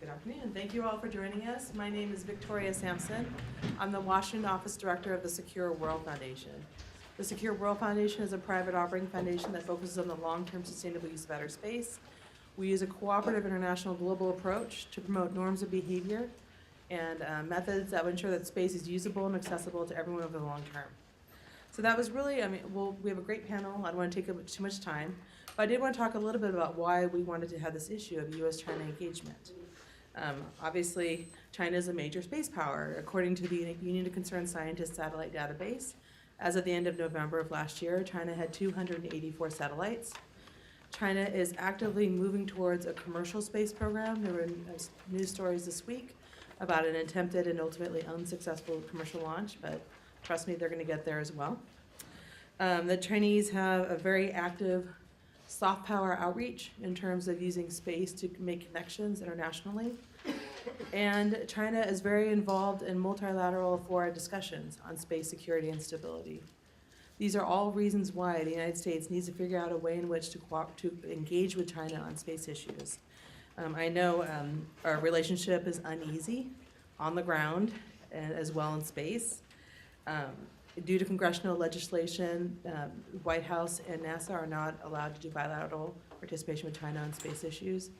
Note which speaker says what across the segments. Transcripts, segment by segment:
Speaker 1: Good afternoon. Thank you all for joining us. My name is Victoria Samson. I'm the Washington Office Director of the Secure World Foundation. The Secure World Foundation is a private operating foundation that focuses on the long-term sustainable use of outer space. We use a cooperative international global approach to promote norms of behavior and methods that will ensure that space is usable and accessible to everyone over the long term. So that was really, we have a great panel. I don't want to take up too much time, but I did want to talk a little bit about why we wanted to have this issue of U.S.-China engagement. Obviously, China is a major space power. According to the Union of Concerned Scientists satellite database, as of the end of November of last year, China had 284 satellites. China is actively moving towards a commercial space program. There were news stories this week about an attempted and ultimately unsuccessful commercial launch, but trust me, they're going to get there as well. The Chinese have a very active soft power outreach in terms of using space to make connections internationally. And China is very involved in multilateral fora discussions on space security and stability. These are all reasons why the United States needs to figure out a way in which to engage with China on space issues. I know our relationship is uneasy on the ground and as well in space. Due to congressional legislation, White House and NASA are not allowed to do bilateral participation with China on space issues.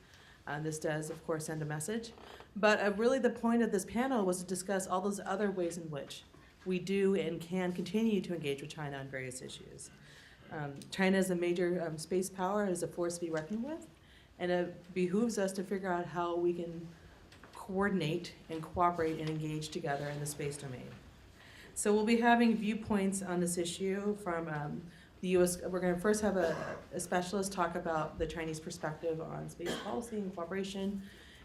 Speaker 1: This does, of course, send a message. But really the point of this panel was to discuss all those other ways in which we do and can continue to engage with China on various issues. China is a major space power, is a force to be reckoned with, and it behooves us to figure out how we can coordinate and cooperate and engage together in the space domain. So we'll be having viewpoints on this issue from the U.S. We're going to first have a specialist talk about the Chinese perspective on space policy and cooperation,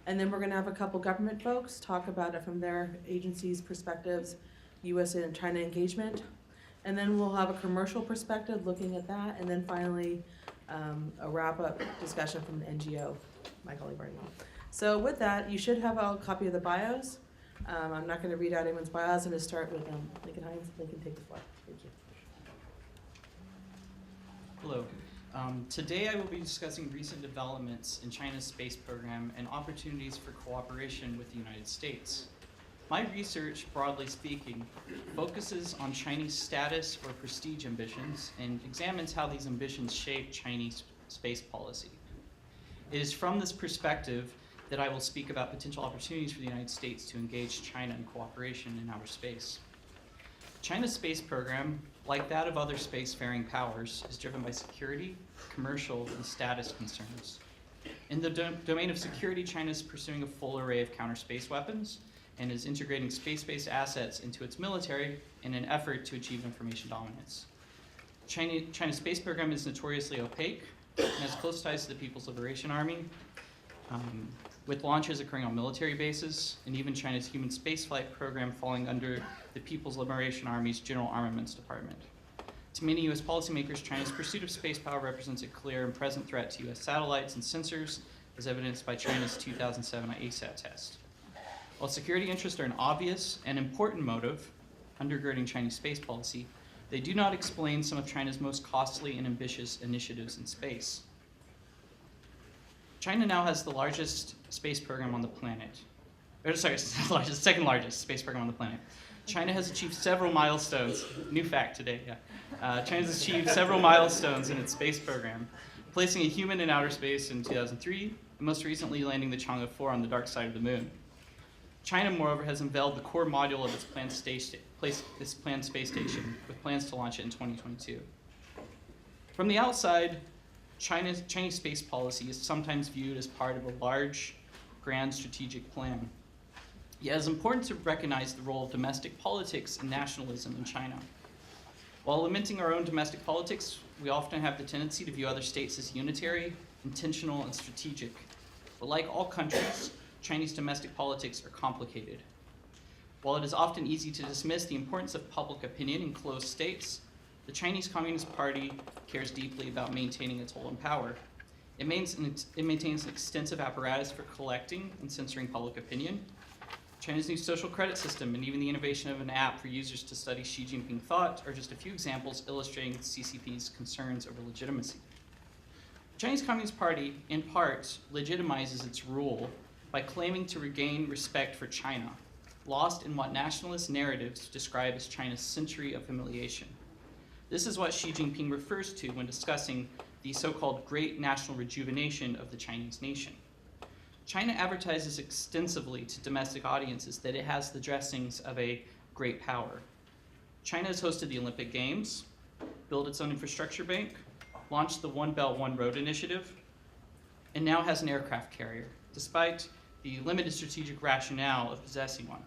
Speaker 1: and then we're going to have a couple government folks talk about it from their agencies' perspectives, U.S. and China engagement, and then we'll have a commercial perspective looking at that, and then finally a wrap-up discussion from the NGO, my colleague Audrey. So with that, you should have a copy of the bios. I'm not going to read out anyone's bios. I'm going to start with Lincoln Hines. Lincoln, take the floor. Thank you.
Speaker 2: Hello. Today I will be discussing recent developments in China's space program and opportunities for cooperation with the United States. My research, broadly speaking, focuses on Chinese status or prestige ambitions and examines how these ambitions shape Chinese space policy. It is from this perspective that I will speak about potential opportunities for the United States to engage China in cooperation in outer space. China's space program, like that of other spacefaring powers, is driven by security, commercial, and status concerns. In the domain of security, China is pursuing a full array of counter-space weapons and is integrating space-based assets into its military in an effort to achieve information dominance. China's space program is notoriously opaque and has close ties to the People's Liberation Army, with launches occurring on military bases, and even China's human spaceflight program falling under the People's Liberation Army's General Armaments Department. To many U.S. policymakers, China's pursuit of space power represents a clear and present threat to U.S. satellites and sensors, as evidenced by China's 2007 ASAT test. While security interests are an obvious and important motive undergirding Chinese space policy, they do not explain some of China's most costly and ambitious initiatives in space. China now has the largest space program on the planet. Second largest space program on the planet. China has achieved several milestones. New fact today, yeah. China has achieved several milestones in its space program, placing a human in outer space in 2003, and most recently landing the Chang'e 4 on the dark side of the moon. China, moreover, has unveiled the core module of its planned space station, with plans to launch it in 2022. From the outside, Chinese space policy is sometimes viewed as part of a large, grand strategic plan. Yet it is important to recognize the role of domestic politics and nationalism in China. While lamenting our own domestic politics, we often have the tendency to view other states as unitary, intentional, and strategic. But like all countries, Chinese domestic politics are complicated. While it is often easy to dismiss the importance of public opinion in closed states, the Chinese Communist Party cares deeply about maintaining its hold on power. It maintains an extensive apparatus for collecting and censoring public opinion. China's new social credit system and even the innovation of an app for users to study Xi Jinping thought are just a few examples illustrating the CCP's concerns over legitimacy. The Chinese Communist Party, in part, legitimizes its rule by claiming to regain respect for China, lost in what nationalist narratives describe as China's century of humiliation. This is what Xi Jinping refers to when discussing the so-called great national rejuvenation of the Chinese nation. China advertises extensively to domestic audiences that it has the dressings of a great power. China has hosted the Olympic Games, built its own infrastructure bank, launched the One Belt, One Road initiative, and now has an aircraft carrier, despite the limited strategic rationale of possessing one.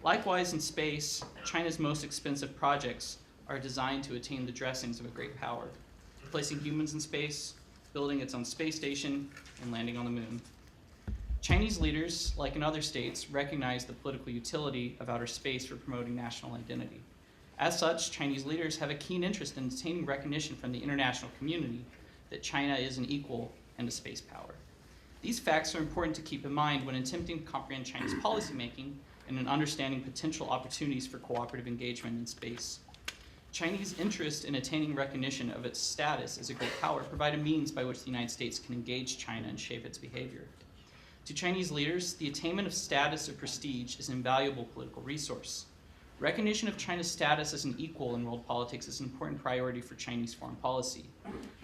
Speaker 2: Likewise, in space, China's most expensive projects are designed to attain the dressings of a great power, placing humans in space, building its own space station, and landing on the moon. Chinese leaders, like in other states, recognize the political utility of outer space for promoting national identity. As such, Chinese leaders have a keen interest in attaining recognition from the international community that China is an equal and a space power. These facts are important to keep in mind when attempting to comprehend China's policymaking and in understanding potential opportunities for cooperative engagement in space. Chinese interest in attaining recognition of its status as a great power provide a means by which the United States can engage China and shape its behavior. To Chinese leaders, the attainment of status or prestige is an invaluable political resource. Recognition of China's status as an equal in world politics is an important priority for Chinese foreign policy.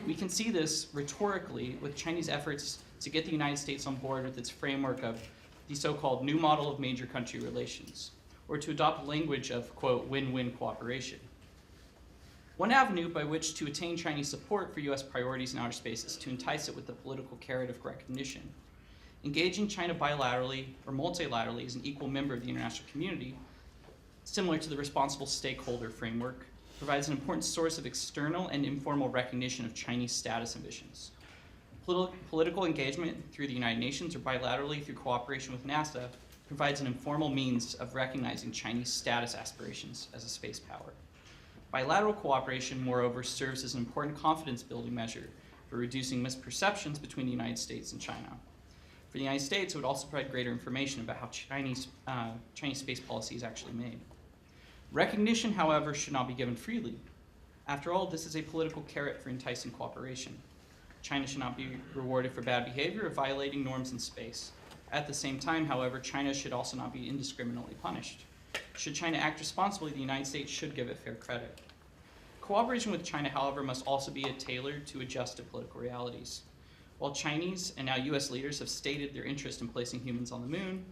Speaker 2: We can see this rhetorically with Chinese efforts to get the United States on board with its framework of the so-called new model of major country relations, or to adopt language of, quote, win-win cooperation. One avenue by which to attain Chinese support for US priorities in outer space is to entice it with the political carrot of recognition. Engaging China bilaterally or multilaterally as an equal member of the international community, similar to the responsible stakeholder framework, provides an important source of external and informal recognition of Chinese status ambitions. Political engagement through the United Nations or bilaterally through cooperation with NASA provides an informal means of recognizing Chinese status aspirations as a space power. Bilateral cooperation, moreover, serves as an important confidence-building measure for reducing misperceptions between the United States and China. For the United States, it would also provide greater information about how Chinese space policy is actually made. Recognition, however, should not be given freely. After all, this is a political carrot for enticing cooperation. China should not be rewarded for bad behavior or violating norms in space. At the same time, however, China should also not be indiscriminately punished. Should China act responsibly, the United States should give it fair credit. Cooperation with China, however, must also be tailored to adjust to political realities. While Chinese and now US leaders have stated their interest in placing humans on the moon,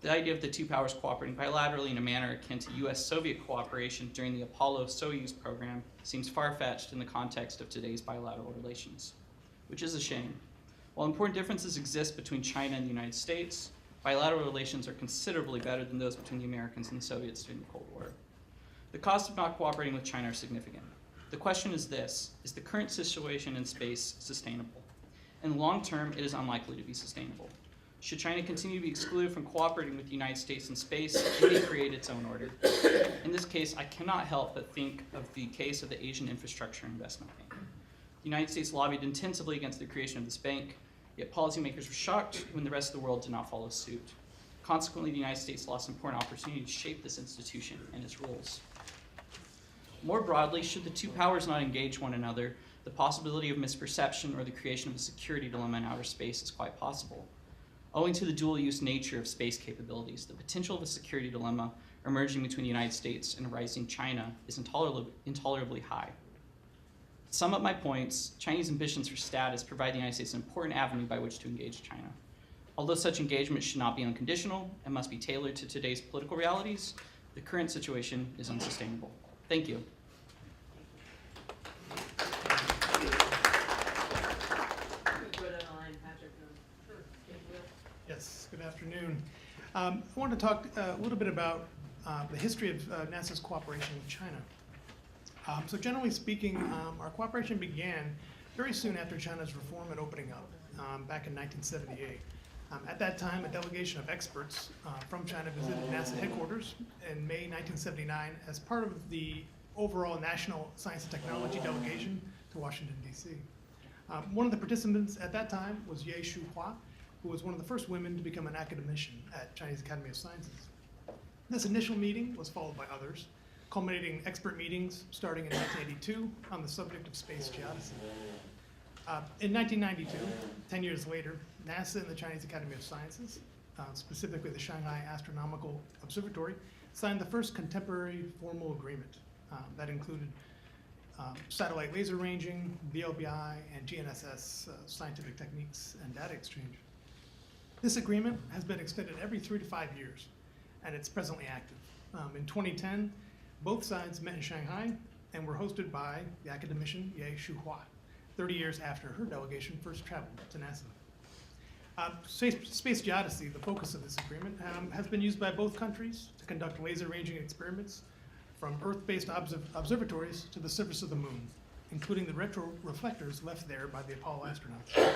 Speaker 2: the idea of the two powers cooperating bilaterally in a manner akin to US-Soviet cooperation during the Apollo-Soyuz program seems far-fetched in the context of today's bilateral relations, which is a shame. While important differences exist between China and the United States, bilateral relations are considerably better than those between the Americans and the Soviets during the Cold War. The costs of not cooperating with China are significant. The question is this: is the current situation in space sustainable? In the long term, it is unlikely to be sustainable. Should China continue to be excluded from cooperating with the United States in space, it may create its own order. In this case, I cannot help but think of the case of the Asian Infrastructure Investment Bank. The United States lobbied intensively against the creation of this bank, yet policymakers were shocked when the rest of the world did not follow suit. Consequently, the United States lost an important opportunity to shape this institution and its rules. More broadly, should the two powers not engage one another, the possibility of misperception or the creation of a security dilemma in outer space is quite possible. Owing to the dual-use nature of space capabilities, the potential of a security dilemma emerging between the United States and a rising China is intolerably high. To sum up my points, Chinese ambitions for status provide the United States an important avenue by which to engage China. Although such engagement should not be unconditional and must be tailored to today's political realities, the current situation is unsustainable. Thank you.
Speaker 3: Yes, good afternoon. I want to talk a little bit about the history of NASA's cooperation with China. So generally speaking, our cooperation began very soon after China's reform and opening up back in 1978. At that time, a delegation of experts from China visited NASA headquarters in May 1979 as part of the overall National Science and Technology delegation to Washington, D.C. One of the participants at that time was Ye Shuhua, who was one of the first women to become an academician at Chinese Academy of Sciences. This initial meeting was followed by others, culminating expert meetings starting in 1982 on the subject of space geodesy. In 1992, 10 years later, NASA and the Chinese Academy of Sciences, specifically the Shanghai Astronomical Observatory, signed the first contemporary formal agreement that included satellite laser ranging, VLBI, and GNSS scientific techniques and data exchange. This agreement has been extended every 3 to 5 years, and it's presently active. In 2010, both sides met in Shanghai and were hosted by the academician Ye Shuhua, 30 years after her delegation first traveled to NASA. Space geodesy, the focus of this agreement, has been used by both countries to conduct laser ranging experiments from Earth-based observatories to the surface of the moon, including the retroreflectors left there by the Apollo astronauts.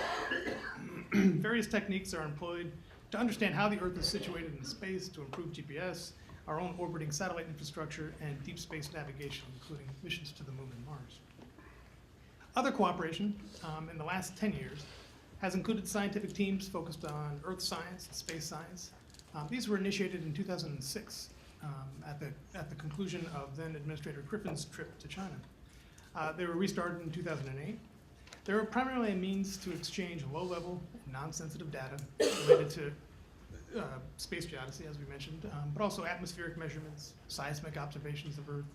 Speaker 3: Various techniques are employed to understand how the Earth is situated in space, to improve GPS, our own orbiting satellite infrastructure, and deep space navigation, including missions to the moon and Mars. Other cooperation in the last 10 years has included scientific teams focused on Earth science and space science. These were initiated in 2006 at the conclusion of then Administrator Griffin's trip to China. They were restarted in 2008. They were primarily a means to exchange low-level, non-sensitive data related to space geodesy, as we mentioned, but also atmospheric measurements, seismic observations of Earth,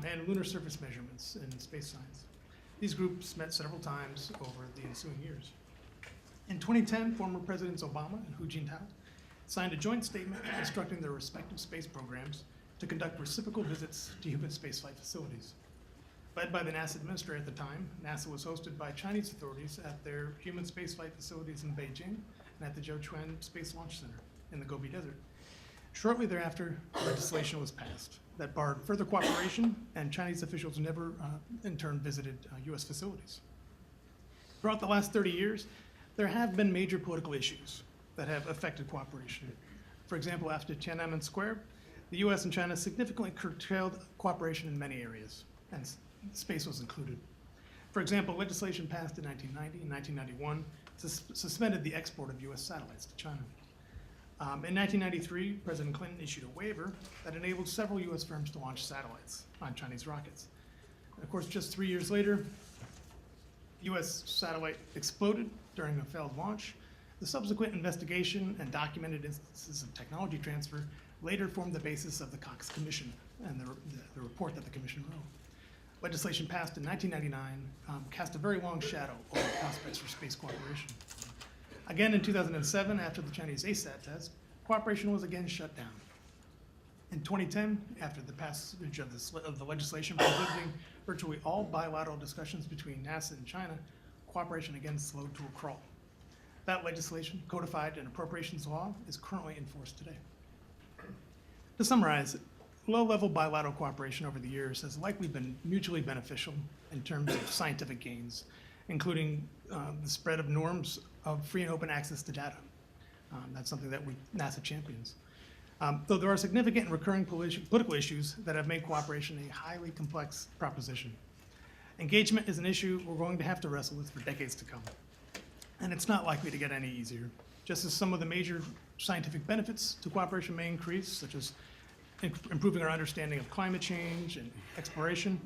Speaker 3: and lunar surface measurements in space science. These groups met several times over the ensuing years. In 2010, former Presidents Obama and Hu Jintao signed a joint statement instructing their respective space programs to conduct reciprocal visits to human spaceflight facilities. Led by the NASA administrator at the time, NASA was hosted by Chinese authorities at their human spaceflight facilities in Beijing and at the Jiuquan Space Launch Center in the Gobi Desert. Shortly thereafter, legislation was passed that barred further cooperation, and Chinese officials never, in turn, visited US facilities. Throughout the last 30 years, there have been major political issues that have affected cooperation. For example, after Tiananmen Square, the US and China significantly curtailed cooperation in many areas, and space was included. For example, legislation passed in 1990 and 1991 suspended the export of US satellites to China. In 1993, President Clinton issued a waiver that enabled several US firms to launch satellites on Chinese rockets. And of course, just 3 years later, US satellite exploded during a failed launch. The subsequent investigation and documented instances of technology transfer later formed the basis of the Cox Commission and the report that the commission wrote. Legislation passed in 1999 cast a very long shadow over the prospects for space cooperation. Again, in 2007, after the Chinese ASAT test, cooperation was again shut down. In 2010, after the passage of the legislation prohibiting virtually all bilateral discussions between NASA and China, cooperation again slowed to a crawl. That legislation, codified in appropriations law, is currently in force today. To summarize, low-level bilateral cooperation over the years has likely been mutually beneficial in terms of scientific gains, including the spread of norms of free and open access to data. That's something that NASA champions. Though there are significant and recurring political issues that have made cooperation a highly complex proposition. Engagement is an issue we're going to have to wrestle with for decades to come. And it's not likely to get any easier. Just as some of the major scientific benefits to cooperation may increase, such as improving our understanding of climate change and exploration,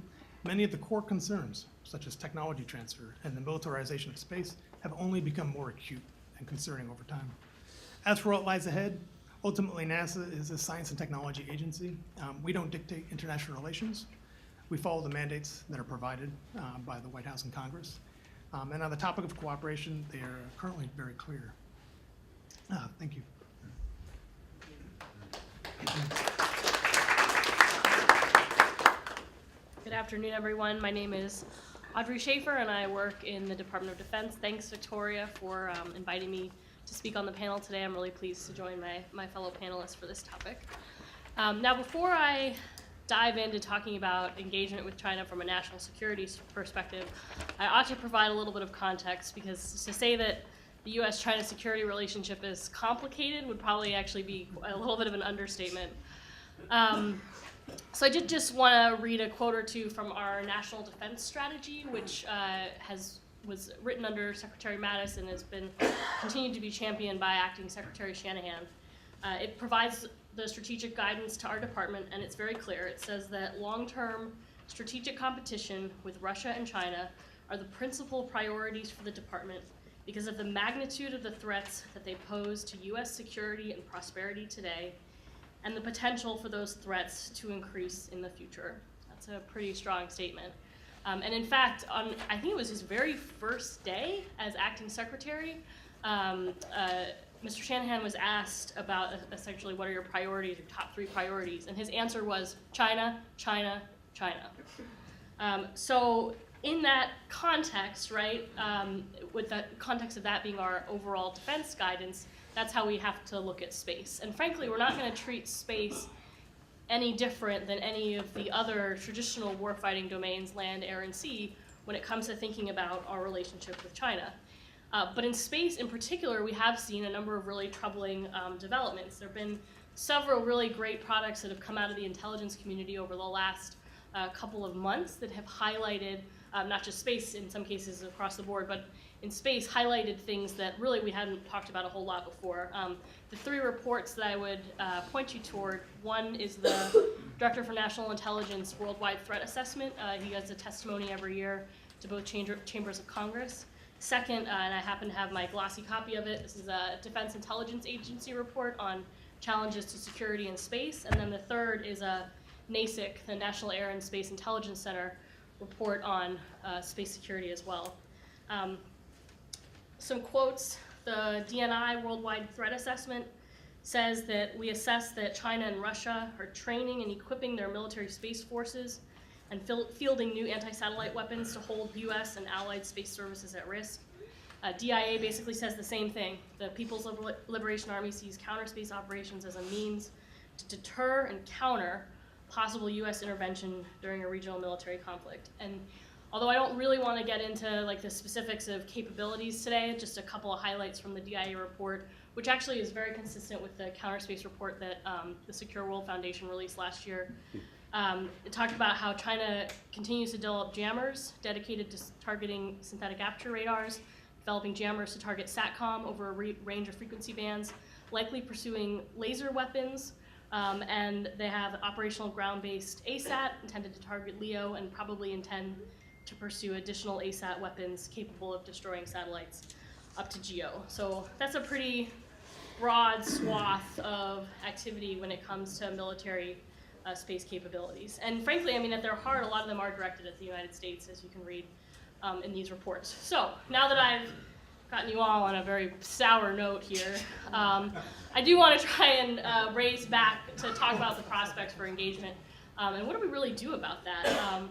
Speaker 3: many of the core concerns, such as technology transfer and the militarization of space, have only become more acute and concerning over time. As for what lies ahead, ultimately NASA is a science and technology agency. We don't dictate international relations. We follow the mandates that are provided by the White House and Congress. And on the topic of cooperation, they are currently very clear. Thank you.
Speaker 4: Good afternoon, everyone. My name is Audrey Schaffer, and I work in the Department of Defense. Thanks, Victoria, for inviting me to speak on the panel today. I'm really pleased to join my fellow panelists for this topic. Now, before I dive into talking about engagement with China from a national security perspective, I ought to provide a little bit of context, because to say that the U.S.-China security relationship is complicated would probably actually be a little bit of an understatement. So I did just want to read a quote or two from our National Defense Strategy, which was written under Secretary Mattis and has been continued to be championed by Acting Secretary Shanahan. It provides the strategic guidance to our department, and it's very clear. It says that long-term strategic competition with Russia and China are the principal priorities for the department because of the magnitude of the threats that they pose to U.S. security and prosperity today, and the potential for those threats to increase in the future. That's a pretty strong statement. And in fact, on I think it was his very first day as acting secretary, Mr. Shanahan was asked about essentially what are your priorities, your top 3 priorities, and his answer was China, China, China. So in that context, right, with the context of that being our overall defense guidance, that's how we have to look at space. And frankly, we're not going to treat space any different than any of the other traditional warfighting domains, land, air, and sea, when it comes to thinking about our relationship with China. But in space in particular, we have seen a number of really troubling developments. There have been several really great products that have come out of the intelligence community over the last couple of months that have highlighted, not just space in some cases across the board, but in space highlighted things that really we hadn't talked about a whole lot before. The 3 reports that I would point you toward, one is the Director for National Intelligence Worldwide Threat Assessment. He does a testimony every year to both chambers of Congress. Second, and I happen to have my glossy copy of it, this is a Defense Intelligence Agency report on challenges to security in space. And then the third is a NASIC, the National Air and Space Intelligence Center, report on space security as well. Some quotes: the DNI Worldwide Threat Assessment says that we assess that China and Russia are training and equipping their military space forces and fielding new anti-satellite weapons to hold U.S. and allied space services at risk. DIA basically says the same thing. The People's Liberation Army sees counter-space operations as a means to deter and counter possible U.S. intervention during a regional military conflict. And although I don't really want to get into like the specifics of capabilities today, just a couple of highlights from the DIA report, which actually is very consistent with the counter-space report that the Secure World Foundation released last year. It talked about how China continues to develop jammers dedicated to targeting synthetic aperture radars, developing jammers to target SATCOM over a range of frequency bands, likely pursuing laser weapons, and they have operational ground-based ASAT intended to target LEO and probably intend to pursue additional ASAT weapons capable of destroying satellites up to GEO. So that's a pretty broad swath of activity when it comes to military space capabilities. And frankly, I mean, at their heart, a lot of them are directed at the United States, as you can read in these reports. So now that I've gotten you all on a very sour note here, I do want to try and raise back to talk about the prospects for engagement and what do we really do about that.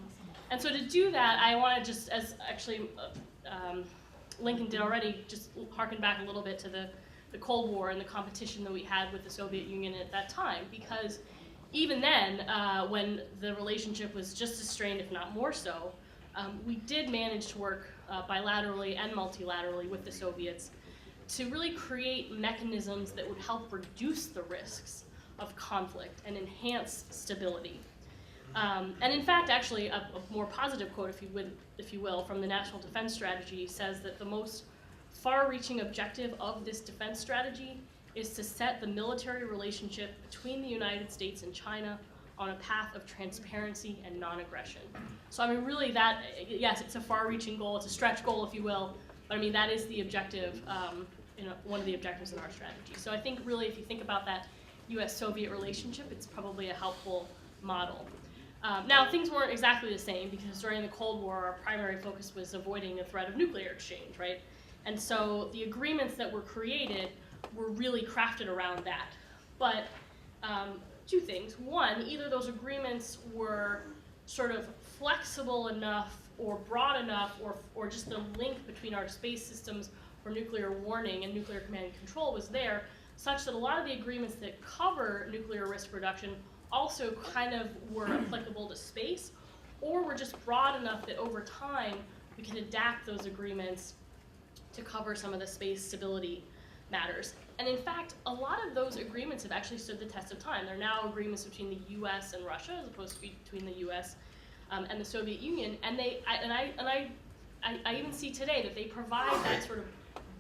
Speaker 4: And so to do that, I want to just, as actually Lincoln did already, just harken back a little bit to the Cold War and the competition that we had with the Soviet Union at that time, because even then, when the relationship was just as strained, if not more so, we did manage to work bilaterally and multilaterally with the Soviets to really create mechanisms that would help reduce the risks of conflict and enhance stability. And in fact, actually, a more positive quote, if you will, from the National Defense Strategy says that the most far-reaching objective of this defense strategy is to set the military relationship between the United States and China on a path of transparency and non-aggression. So I mean, really that, yes, it's a far-reaching goal, it's a stretch goal, if you will, but I mean, that is the objective, one of the objectives in our strategy. So I think really, if you think about that US-Soviet relationship, it's probably a helpful model. Now, things weren't exactly the same because during the Cold War, our primary focus was avoiding the threat of nuclear exchange, right? And so the agreements that were created were really crafted around that. But 2 things. One, either those agreements were sort of flexible enough or broad enough, or just the link between our space systems for nuclear warning and nuclear command and control was there, such that a lot of the agreements that cover nuclear risk reduction also kind of were applicable to space, or were just broad enough that over time we can adapt those agreements to cover some of the space stability matters. And in fact, a lot of those agreements have actually stood the test of time. They're now agreements between the U.S. and Russia, as opposed to between the U.S. And the Soviet Union. And I even see today that they provide that sort of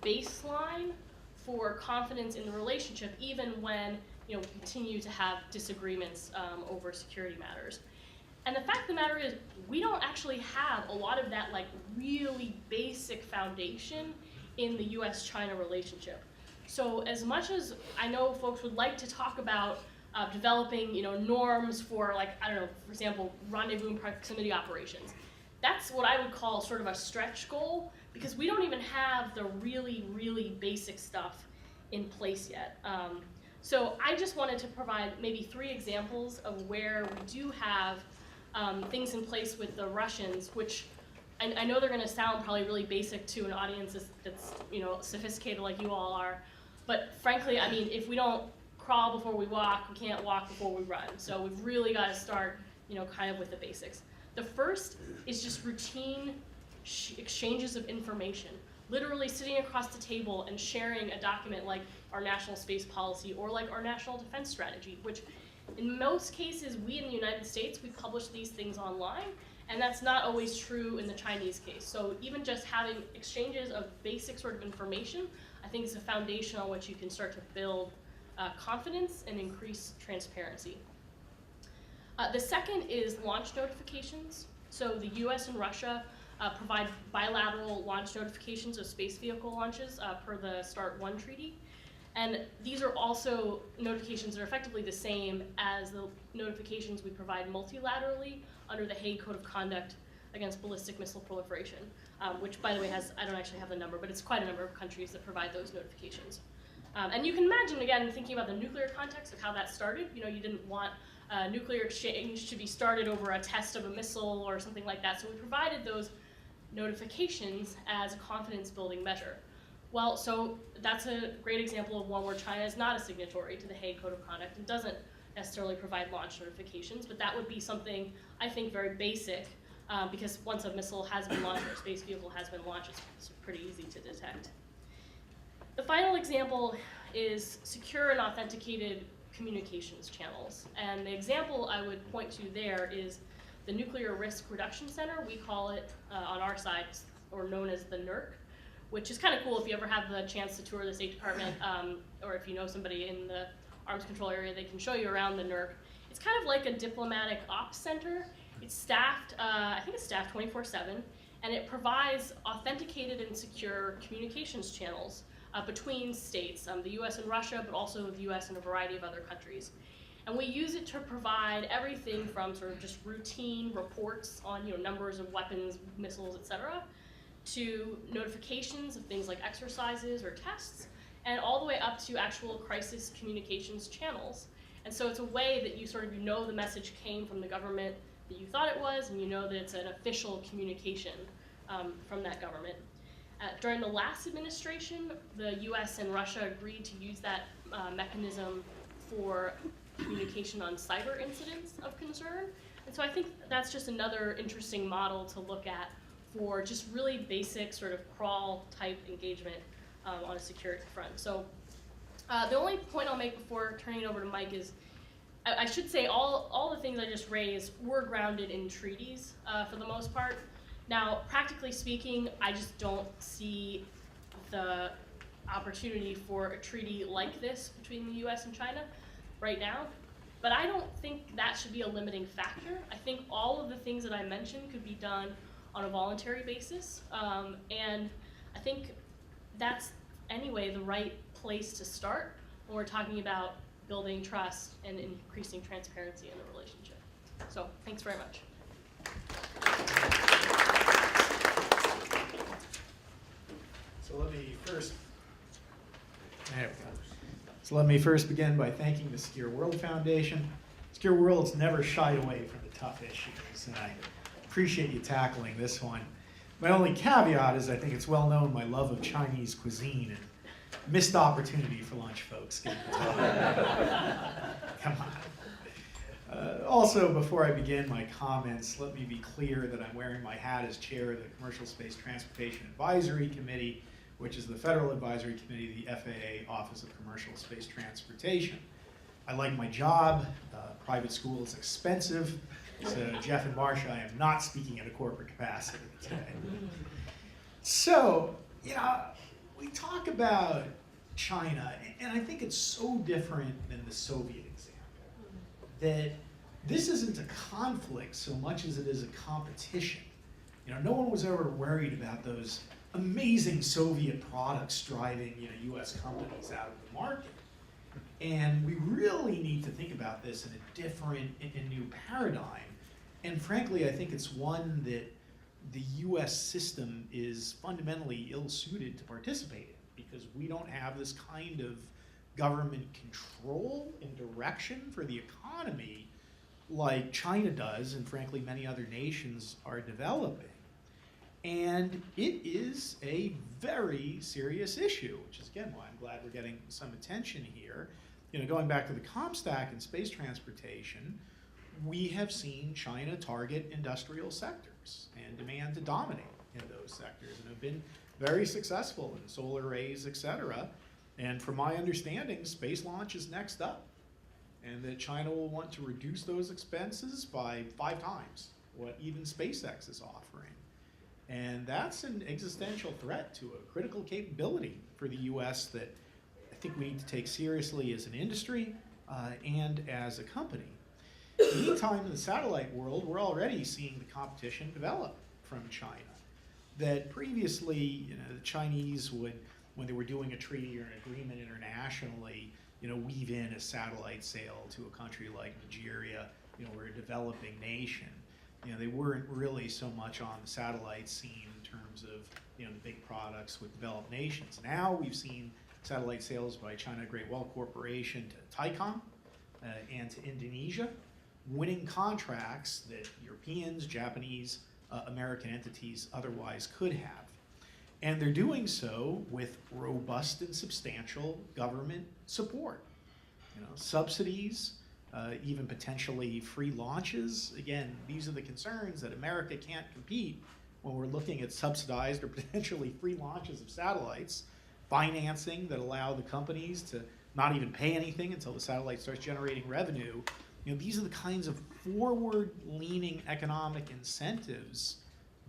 Speaker 4: baseline for confidence in the relationship, even when we continue to have disagreements over security matters. And the fact of the matter is, we don't actually have a lot of that like really basic foundation in the US-China relationship. So as much as I know folks would like to talk about developing, norms for like, I don't know, for example, rendezvous and proximity operations, that's what I would call sort of a stretch goal, because we don't even have the really, really basic stuff in place yet. So I just wanted to provide maybe 3 examples of where we do have things in place with the Russians, which I know they're going to sound probably really basic to an audience that's sophisticated like you all are, but frankly, I mean, if we don't crawl before we walk, we can't walk before we run. So we've really got to start, kind of with the basics. The first is just routine exchanges of information, literally sitting across the table and sharing a document like our national space policy or like our national defense strategy, which in most cases, we in the United States, we publish these things online, and that's not always true in the Chinese case. So even just having exchanges of basic sort of information, I think is a foundation on which you can start to build confidence and increase transparency. The second is launch notifications. So the US and Russia provide bilateral launch notifications of space vehicle launches per the START 1 treaty. And these are also notifications that are effectively the same as the notifications we provide multilaterally under the Hague Code of Conduct against ballistic missile proliferation, which, by the way, I don't actually have the number, but it's quite a number of countries that provide those notifications. And you can imagine, again, thinking about the nuclear context of how that started. You didn't want nuclear exchange to be started over a test of a missile or something like that, so we provided those notifications as a confidence-building measure. Well, so that's a great example of one where China is not a signatory to the Hague Code of Conduct and doesn't necessarily provide launch notifications, but that would be something, I think, very basic, because once a missile has been launched or a space vehicle has been launched, it's pretty easy to detect. The final example is secure and authenticated communications channels. And the example I would point to there is the Nuclear Risk Reduction Center. We call it, on our side, or known as the NERC, which is kind of cool if you ever have the chance to tour the State Department, or if you know somebody in the arms control area, they can show you around the NERC. It's kind of like a diplomatic ops center. It's staffed, I think it's staffed 24/7, and it provides authenticated and secure communications channels between states, the US and Russia, but also the US and a variety of other countries. And we use it to provide everything from sort of just routine reports on numbers of weapons, missiles, etc., to notifications of things like exercises or tests, and all the way up to actual crisis communications channels. And so it's a way that you sort of the message came from the government that you thought it was, and that it's an official communication from that government. During the last administration, the US and Russia agreed to use that mechanism for communication on cyber incidents of concern. And so I think that's just another interesting model to look at for just really basic sort of crawl type engagement on a security front. So the only point I'll make before turning it over to Mike is I should say all the things I just raised were grounded in treaties for the most part. Now, practically speaking, I just don't see the opportunity for a treaty like this between the US and China right now. But I don't think that should be a limiting factor. I think all of the things that I mentioned could be done on a voluntary basis. And I think that's, anyway, the right place to start when we're talking about building trust and increasing transparency in the relationship. So, thanks very much.
Speaker 5: So let me first begin by thanking the Secure World Foundation. Secure World's never shied away from the tough issues, and I appreciate you tackling this one. My only caveat is I think it's well known my love of Chinese cuisine and missed opportunity for lunch, folks. Come on. Also, before I begin my comments, let me be clear that I'm wearing my hat as chair of the Commercial Space Transportation Advisory Committee, which is the federal advisory committee of the FAA Office of Commercial Space Transportation. I like my job. Private school is expensive. So Jeff and Marcia, I am not speaking in a corporate capacity today. So, we talk about China, and I think it's so different than the Soviet example that this isn't a conflict so much as it is a competition. No one was ever worried about those amazing Soviet products driving US companies out of the market. And we really need to think about this in a different and new paradigm. And frankly, I think it's one that the US system is fundamentally ill-suited to participate in, because we don't have this kind of government control and direction for the economy like China does, and frankly many other nations are developing. And it is a very serious issue, which is again why I'm glad we're getting some attention here. Going back to the ComStack and space transportation, we have seen China target industrial sectors and demand to dominate in those sectors, and have been very successful in solar arrays, etc. And from my understanding, space launch is next up, and that China will want to reduce those expenses by 5 times what even SpaceX is offering. And that's an existential threat to a critical capability for the US that I think we need to take seriously as an industry and as a company. Meantime, in the satellite world, we're already seeing the competition develop from China. That previously, the Chinese would, when they were doing a treaty or an agreement internationally, weave in a satellite sale to a country like Nigeria, we're a developing nation. They weren't really so much on the satellite scene in terms of the big products with developed nations. Now we've seen satellite sales by China Great Wall Corporation to Taicom and to Indonesia, winning contracts that Europeans, Japanese, American entities otherwise could have. And they're doing so with robust and substantial government support. Subsidies, even potentially free launches. Again, these are the concerns that America can't compete when we're looking at subsidized or potentially free launches of satellites, financing that allow the companies to not even pay anything until the satellite starts generating revenue. These are the kinds of forward-leaning economic incentives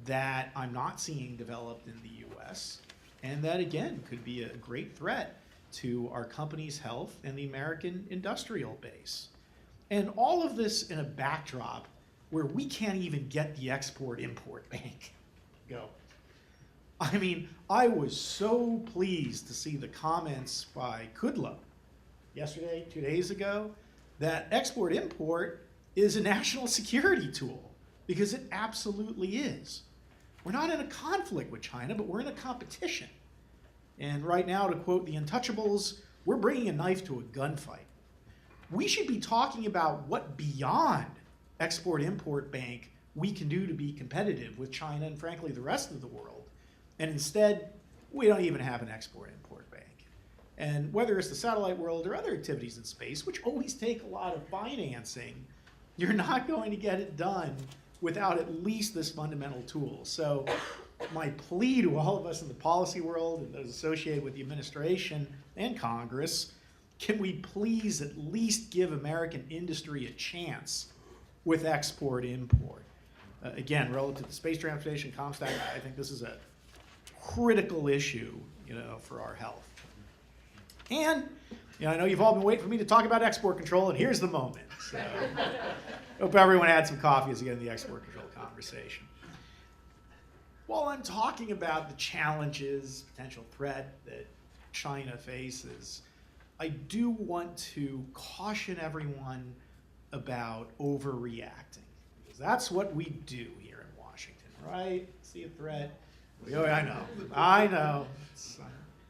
Speaker 5: that I'm not seeing developed in the US, and that again could be a great threat to our company's health and the American industrial base. And all of this in a backdrop where we can't even get the Export-Import Bank go. I mean, I was so pleased to see the comments by Kudlow yesterday, 2 days ago, that export-import is a national security tool, because it absolutely is. We're not in a conflict with China, but we're in a competition. And right now, to quote the Untouchables, we're bringing a knife to a gunfight. We should be talking about what beyond Export-Import Bank we can do to be competitive with China and frankly the rest of the world. And instead, we don't even have an Export-Import Bank. And whether it's the satellite world or other activities in space, which always take a lot of financing, you're not going to get it done without at least this fundamental tool. So my plea to all of us in the policy world and those associated with the administration and Congress, can we please at least give American industry a chance with export-import? Again, relative to space transportation, ComStack, I think this is a critical issue, for our health. And I know you've all been waiting for me to talk about export control, and here's the moment. So, hope everyone had some coffee as you get in the export control conversation. While I'm talking about the challenges, potential threat that China faces, I do want to caution everyone about overreacting, because that's what we do here in Washington, right? See a threat, oh, I know. It's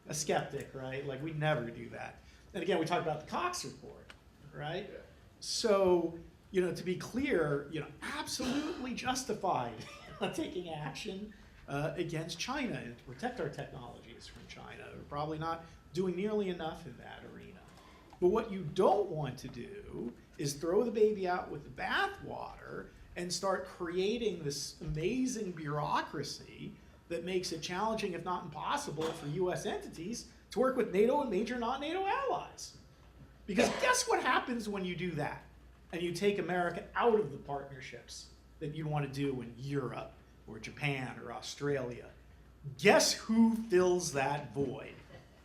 Speaker 5: a skeptic, right? Like, we never do that. And again, we talk about the Cox report, right? So, to be clear, absolutely justified taking action against China and to protect our technologies from China. We're probably not doing nearly enough in that arena. But what you don't want to do is throw the baby out with the bathwater and start creating this amazing bureaucracy that makes it challenging, if not impossible, for US entities to work with NATO and major non-NATO allies. Because guess what happens when you do that and you take America out of the partnerships that you want to do in Europe or Japan or Australia? Guess who fills that void?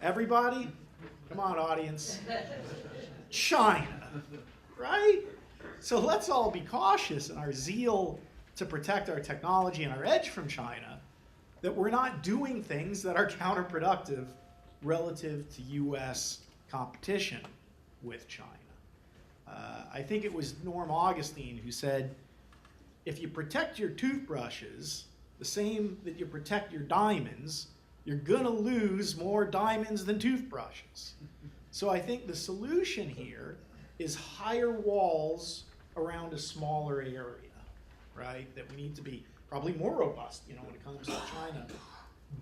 Speaker 5: Everybody? Come on, audience. China, right? So let's all be cautious in our zeal to protect our technology and our edge from China, that we're not doing things that are counterproductive relative to US competition with China. I think it was Norm Augustine who said, if you protect your toothbrushes the same that you protect your diamonds, you're gonna lose more diamonds than toothbrushes. So I think the solution here is higher walls around a smaller area, right? That we need to be probably more robust, when it comes to China,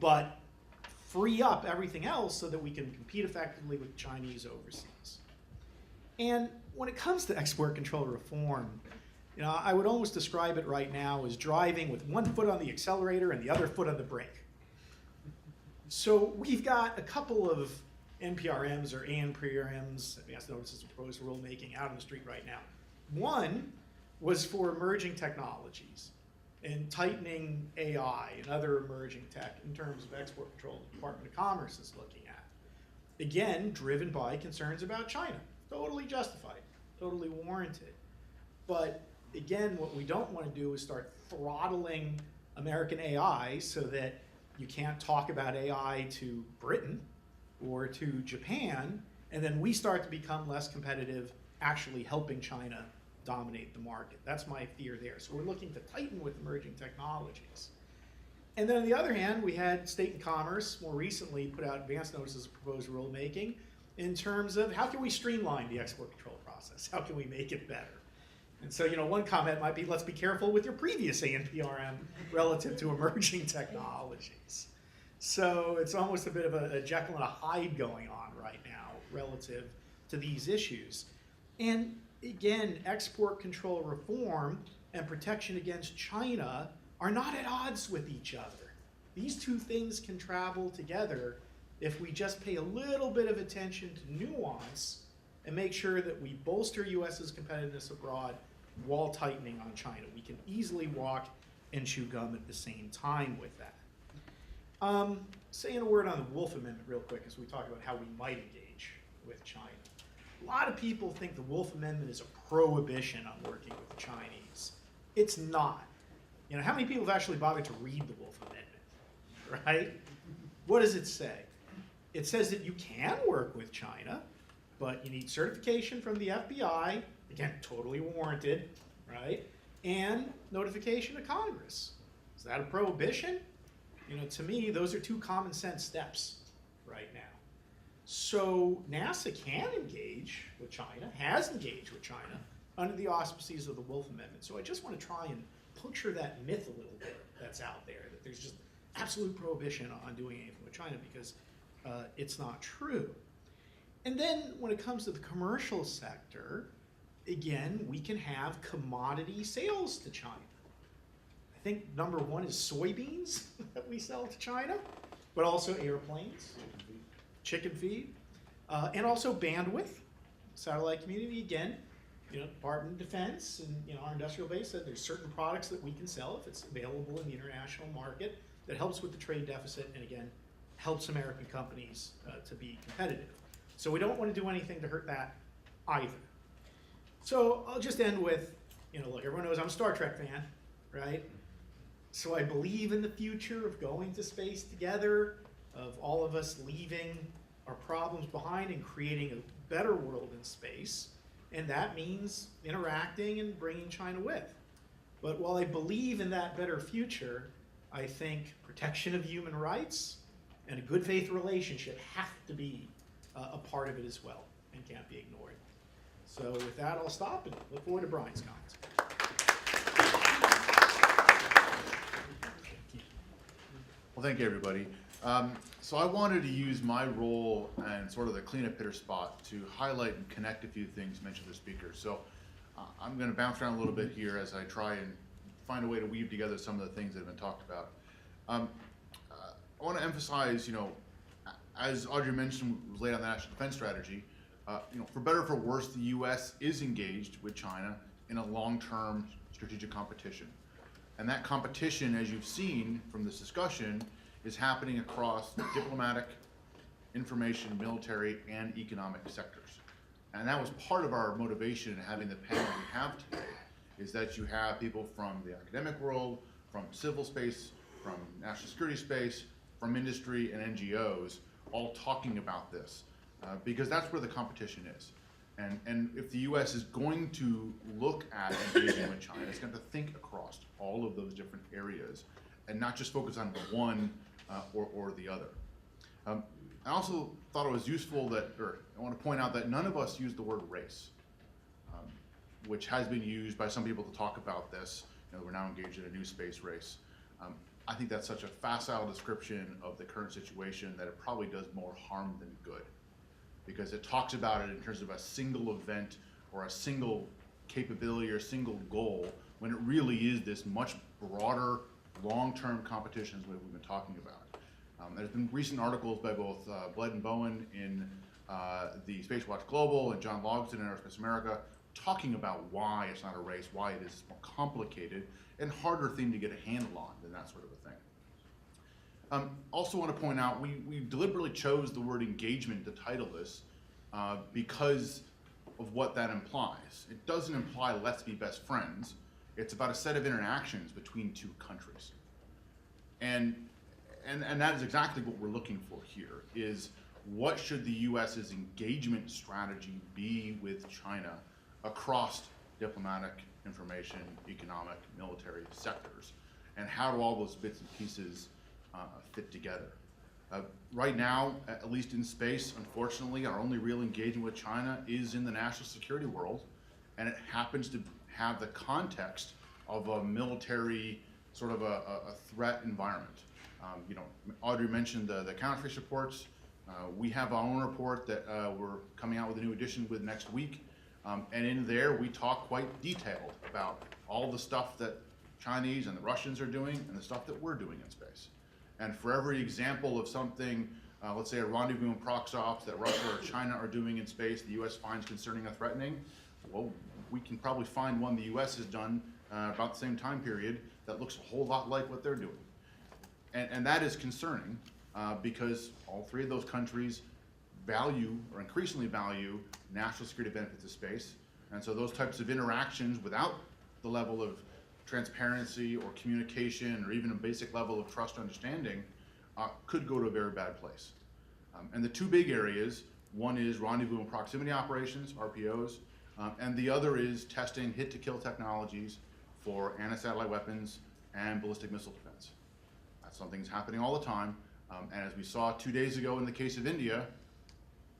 Speaker 5: but free up everything else so that we can compete effectively with Chinese overseas. And when it comes to export control reform, I would almost describe it right now as driving with one foot on the accelerator and the other foot on the brake. So we've got a couple of NPRMs or ANPRMs, advanced notices of proposed rulemaking, out on the street right now. One was for emerging technologies and tightening AI and other emerging tech in terms of export control the Department of Commerce is looking at. Again, driven by concerns about China. Totally justified, totally warranted. But again, what we don't want to do is start throttling American AI so that you can't talk about AI to Britain or to Japan, and then we start to become less competitive, actually helping China dominate the market. That's my fear there. So we're looking to tighten with emerging technologies. And then on the other hand, we had State and Commerce more recently put out advance notices of proposed rulemaking in terms of how can we streamline the export control process? How can we make it better? And so, one comment might be, let's be careful with your previous ANPRM relative to emerging technologies. So it's almost a bit of a Jekyll and a Hyde going on right now relative to these issues. And again, export control reform and protection against China are not at odds with each other. These two things can travel together if we just pay a little bit of attention to nuance and make sure that we bolster US's competitiveness abroad while tightening on China. We can easily walk and chew gum at the same time with that. Saying a word on the Wolf Amendment real quick as we talk about how we might engage with China. A lot of people think the Wolf Amendment is a prohibition on working with the Chinese. It's not. How many people have actually bothered to read the Wolf Amendment, right? What does it say? It says that you can work with China, but you need certification from the FBI, again, totally warranted, right? And notification to Congress. Is that a prohibition? To me, those are two common sense steps right now. So NASA can engage with China, has engaged with China, under the auspices of the Wolf Amendment. So I just want to try and puncture that myth a little bit that's out there, that there's just absolute prohibition on doing anything with China, because it's not true. And then when it comes to the commercial sector, again, we can have commodity sales to China. I think number one is soybeans that we sell to China, but also airplanes, chicken feed, and also bandwidth. Satellite community, again, Department of Defense and our industrial base said there's certain products that we can sell if it's available in the international market that helps with the trade deficit and again, helps American companies to be competitive. So we don't want to do anything to hurt that either. So I'll just end with, look, everyone knows I'm a Star Trek fan, right? So I believe in the future of going to space together, of all of us leaving our problems behind and creating a better world in space. And that means interacting and bringing China with. But while I believe in that better future, I think protection of human rights and a good faith relationship have to be a part of it as well and can't be ignored. So with that, I'll stop and look forward to Brian's comments.
Speaker 6: Well, thank you, everybody. So I wanted to use my role and sort of the cleanup hitter spot to highlight and connect a few things mentioned to the speaker. So I'm going to bounce around a little bit here as I try and find a way to weave together some of the things that have been talked about. I want to emphasize, as Audrey mentioned, was laid on the National Defense Strategy, for better or for worse, the U.S. is engaged with China in a long-term strategic competition. And that competition, as you've seen from this discussion, is happening across diplomatic, information, military, and economic sectors. And that was part of our motivation in having the panel we have today, is that you have people from the academic world, from civil space, from national security space, from industry and NGOs, all talking about this, because that's where the competition is. And if the US is going to look at engaging with China, it's going to think across all of those different areas and not just focus on one or the other. I also thought it was useful that, or I want to point out that none of us use the word race, which has been used by some people to talk about this. You know, we're now engaged in a new space race. I think that's such a facile description of the current situation that it probably does more harm than good, because it talks about it in terms of a single event or a single capability or a single goal, when it really is this much broader, long-term competition as we've been talking about. There's been recent articles by both Bled and Bowen in the Space Watch Global and John Logsdon in Aerospace America talking about why it's not a race, why it is more complicated and harder thing to get a handle on than that sort of a thing. Also want to point out, we deliberately chose the word engagement to title this because of what that implies. It doesn't imply let's be best friends. It's about a set of interactions between two countries. And that is exactly what we're looking for here, is what should the US's engagement strategy be with China across diplomatic, information, economic, military sectors, and how do all those bits and pieces fit together? Right now, at least in space, unfortunately, our only real engagement with China is in the national security world, and it happens to have the context of a military, sort of a threat environment. You know, Audrey mentioned the counterfeit reports. We have our own report that we're coming out with a new edition with next week. And in there, we talk quite detailed about all the stuff that Chinese and the Russians are doing and the stuff that we're doing in space. And for every example of something, let's say a rendezvous and prox ops that Russia or China are doing in space, the US finds concerning or threatening, well, we can probably find one the US has done about the same time period that looks a whole lot like what they're doing. And that is concerning because all three of those countries value, or increasingly value, national security benefits of space. And so those types of interactions without the level of transparency or communication or even a basic level of trust or understanding could go to a very bad place. And the two big areas, one is rendezvous and proximity operations, RPOs, and the other is testing hit-to-kill technologies for anti-satellite weapons and ballistic missile defense. That's something that's happening all the time. And as we saw 2 days ago in the case of India,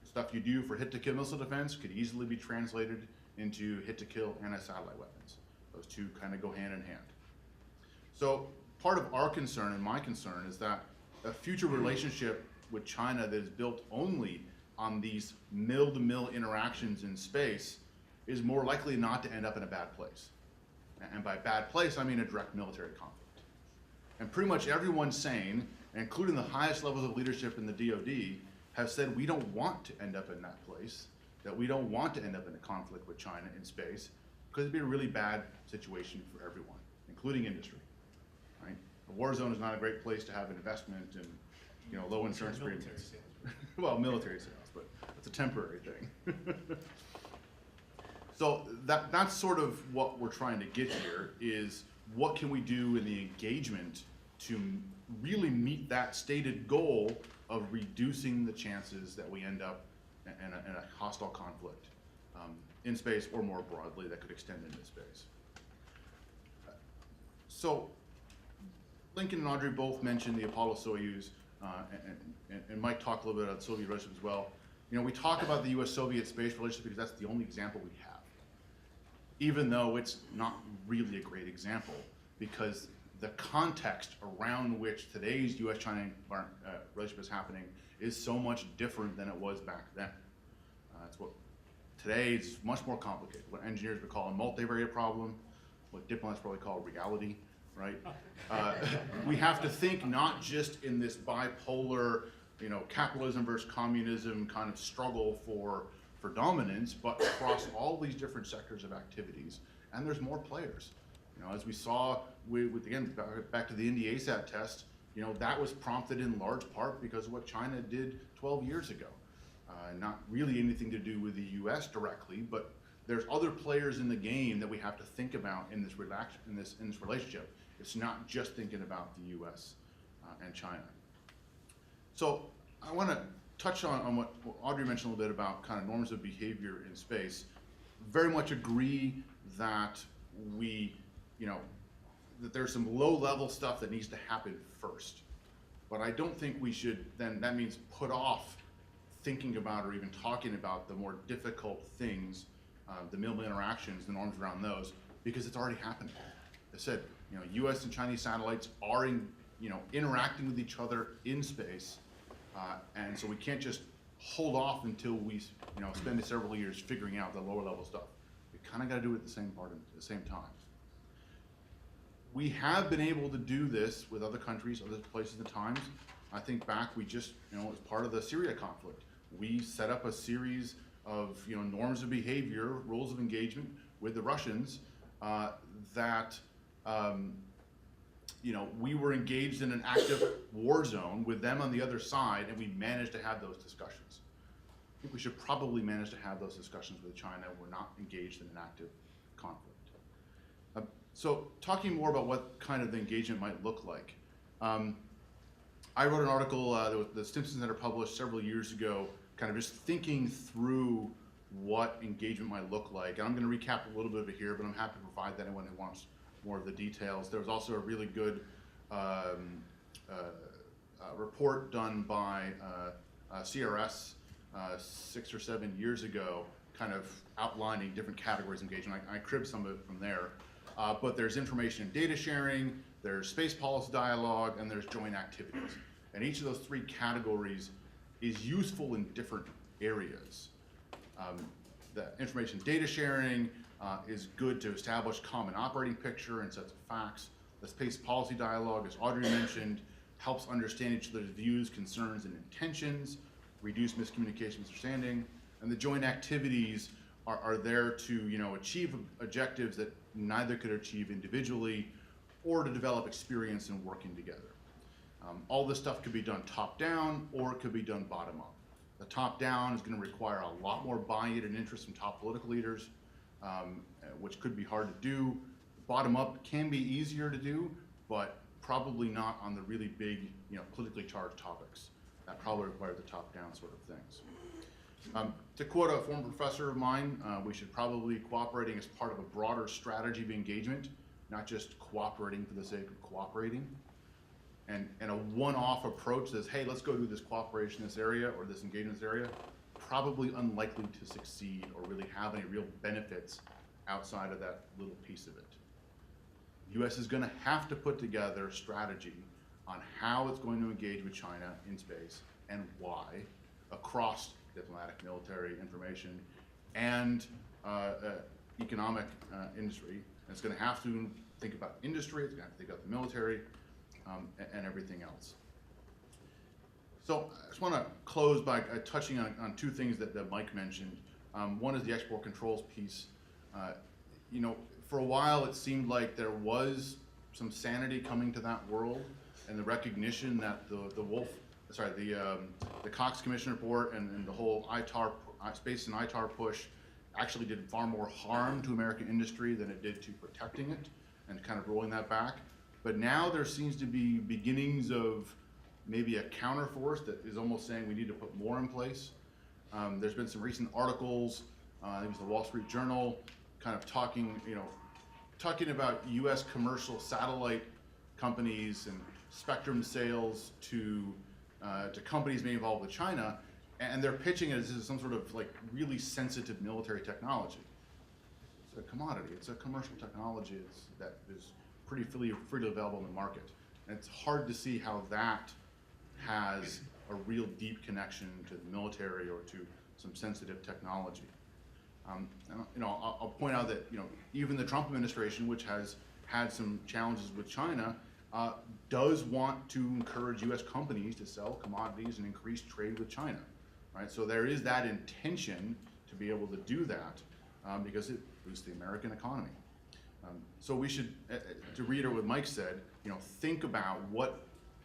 Speaker 6: stuff you do for hit-to-kill missile defense could easily be translated into hit-to-kill anti-satellite weapons. Those two kind of go hand in hand. So part of our concern and my concern is that a future relationship with China that is built only on these mill-to-mill interactions in space is more likely not to end up in a bad place. And by bad place, I mean a direct military conflict. And pretty much everyone sane, including the highest levels of leadership in the DoD, have said we don't want to end up in that place, that we don't want to end up in a conflict with China in space, because it'd be a really bad situation for everyone, including industry, right? A war zone is not a great place to have an investment and, you know, low insurance premiums. Well, military sales, but that's a temporary thing. So that's sort of what we're trying to get here, is what can we do in the engagement to really meet that stated goal of reducing the chances that we end up in a hostile conflict in space, or more broadly that could extend into space. So Lincoln and Audrey both mentioned the Apollo-Soyuz, and Mike talked a little bit about the Soviet relationship as well. You know, we talk about the US-Soviet space relationship because that's the only example we have, even though it's not really a great example, because the context around which today's US-China relationship is happening is so much different than it was back then. That's what today is much more complicated. What engineers would call a multivariate problem, what diplomats probably call reality, right? We have to think not just in this bipolar, you know, capitalism versus communism kind of struggle for dominance, but across all these different sectors of activities. And there's more players. You know, as we saw with again, back to the India ASAT test, you know, that was prompted in large part because of what China did 12 years ago. not really anything to do with the U.S. directly, but there's other players in the game that we have to think about in this relationship. It's not just thinking about the U.S. And China. So I want to touch on what Audrey mentioned a little bit about kind of norms of behavior in space. Very much agree that that there's some low-level stuff that needs to happen first. But I don't think we should then, that means put off thinking about or even talking about the more difficult things, the minimal interactions, the norms around those, because it's already happening. I said, U.S. and Chinese satellites are interacting with each other in space, and so we can't just hold off until we spend several years figuring out the lower level stuff. We kind of got to do it at the same time. We have been able to do this with other countries, other places and times. I think back, we just, as part of the Syria conflict, we set up a series of, norms of behavior, rules of engagement with the Russians that, we were engaged in an active war zone with them on the other side, and we managed to have those discussions. I think we should probably manage to have those discussions with China. We're not engaged in an active conflict. So talking more about what kind of the engagement might look like. I wrote an article that the Stimson Center published several years ago, kind of just thinking through what engagement might look like. And I'm going to recap a little bit of it here, but I'm happy to provide that anyone who wants more of the details. There was also a really good report done by CRS 6 or 7 years ago, kind of outlining different categories of engagement. I cribbed some of it from there. But there's information and data sharing, there's space policy dialogue, and there's joint activities. And each of those three categories is useful in different areas. The information data sharing is good to establish common operating picture and sets of facts. The space policy dialogue, as Audrey mentioned, helps understand each other's views, concerns, and intentions, reduce miscommunication, misunderstanding. And the joint activities are there to achieve objectives that neither could achieve individually, or to develop experience in working together. All this stuff could be done top-down, or it could be done bottom-up. The top-down is going to require a lot more buy-in and interest from top political leaders, which could be hard to do. Bottom-up can be easier to do, but probably not on the really big, politically charged topics. That probably requires the top-down sort of things. To quote a former professor of mine, we should probably be cooperating as part of a broader strategy of engagement, not just cooperating for the sake of cooperating. And a one-off approach says, hey, let's go do this cooperation in this area or this engagement in this area, probably unlikely to succeed or really have any real benefits outside of that little piece of it. The U.S. is going to have to put together a strategy on how it's going to engage with China in space and why across diplomatic, military, information, and economic industry. And it's going to have to think about industry, it's going to have to think about the military, and everything else. So I just want to close by touching on two things that Mike mentioned. One is the export controls piece. For a while it seemed like there was some sanity coming to that world, and the recognition that the Cox Commission report and the whole ITAR, space and ITAR push actually did far more harm to American industry than it did to protecting it, and kind of rolling that back. But now there seems to be beginnings of maybe a counterforce that is almost saying we need to put more in place. There's been some recent articles, I think it was the Wall Street Journal, kind of talking about U.S. commercial satellite companies and spectrum sales to companies being involved with China, and they're pitching it as some sort of like really sensitive military technology. It's a commodity. It's a commercial technology that is pretty freely available in the market, and it's hard to see how that has a real deep connection to the military or to some sensitive technology. I'll point out that even the Trump administration, which has had some challenges with China, does want to encourage U.S. companies to sell commodities and increase trade with China, right? So there is that intention to be able to do that because it boosts the American economy. So we should, to reiterate what Mike said, think about what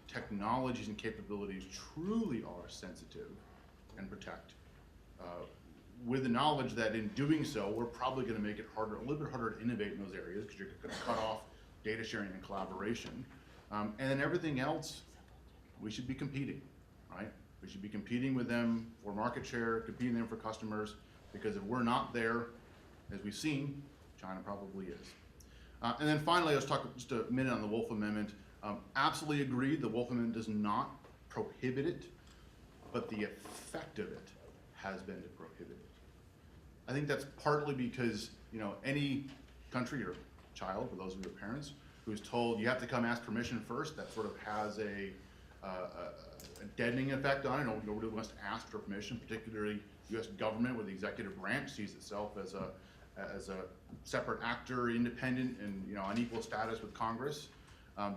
Speaker 6: technologies and capabilities truly are sensitive and protect, with the knowledge that in doing so, we're probably going to make it harder, a little bit harder to innovate in those areas because you're going to cut off data sharing and collaboration. And then everything else, we should be competing, right? We should be competing with them for market share, competing with them for customers, because if we're not there, as we've seen, China probably is. And then finally, let's talk just a minute on the Wolf Amendment. Absolutely agreed, the Wolf Amendment does not prohibit it, but the effect of it has been to prohibit it. I think that's partly because, you know, any country or child, for those of you who are parents, who's told you have to come ask permission first, that sort of has a deadening effect on it. Nobody wants to ask for permission, particularly U.S. government, where the executive branch sees itself as a separate actor, independent, and, you know, on equal status with Congress.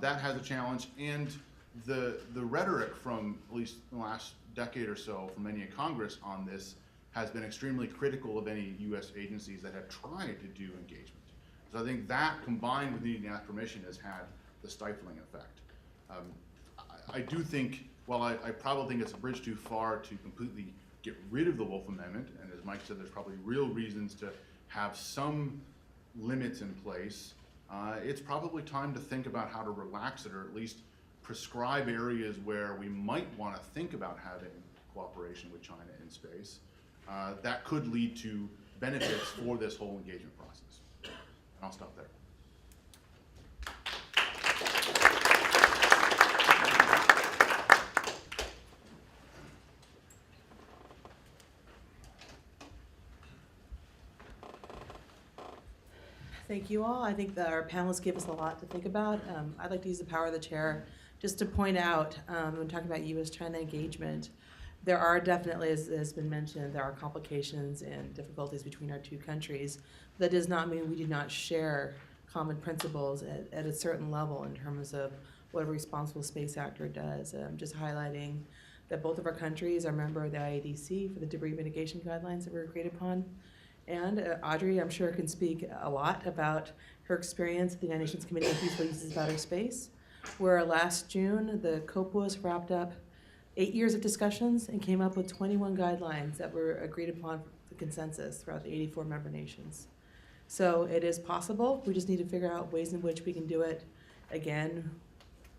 Speaker 6: That has a challenge, and the rhetoric from, at least in the last decade or so, from many in Congress on this has been extremely critical of any U.S. agencies that have tried to do engagement. So I think that, combined with needing to ask permission, has had the stifling effect. I do think, while I probably think it's a bridge too far to completely get rid of the Wolf Amendment, and as Mike said, there's probably real reasons to have some limits in place, it's probably time to think about how to relax it, or at least prescribe areas where we might want to think about having cooperation with China in space. That could lead to benefits for this whole engagement process. And I'll stop there.
Speaker 1: Thank you all. I think that our panelists gave us a lot to think about. I'd like to use the power of the chair just to point out, when talking about U.S.-China engagement, there are definitely, as has been mentioned, there are complications and difficulties between our two countries. That does not mean we do not share common principles at a certain level in terms of what a responsible space actor does. Just highlighting that both of our countries are a member of the IADC for the debris mitigation guidelines that were agreed upon. And Audrey, I'm sure, can speak a lot about her experience at the United Nations Committee on Peaceful Uses of Outer Space, where last June the COPUOS wrapped up 8 years of discussions and came up with 21 guidelines that were agreed upon for consensus throughout the 84 member nations. So it is possible. We just need to figure out ways in which we can do it, again,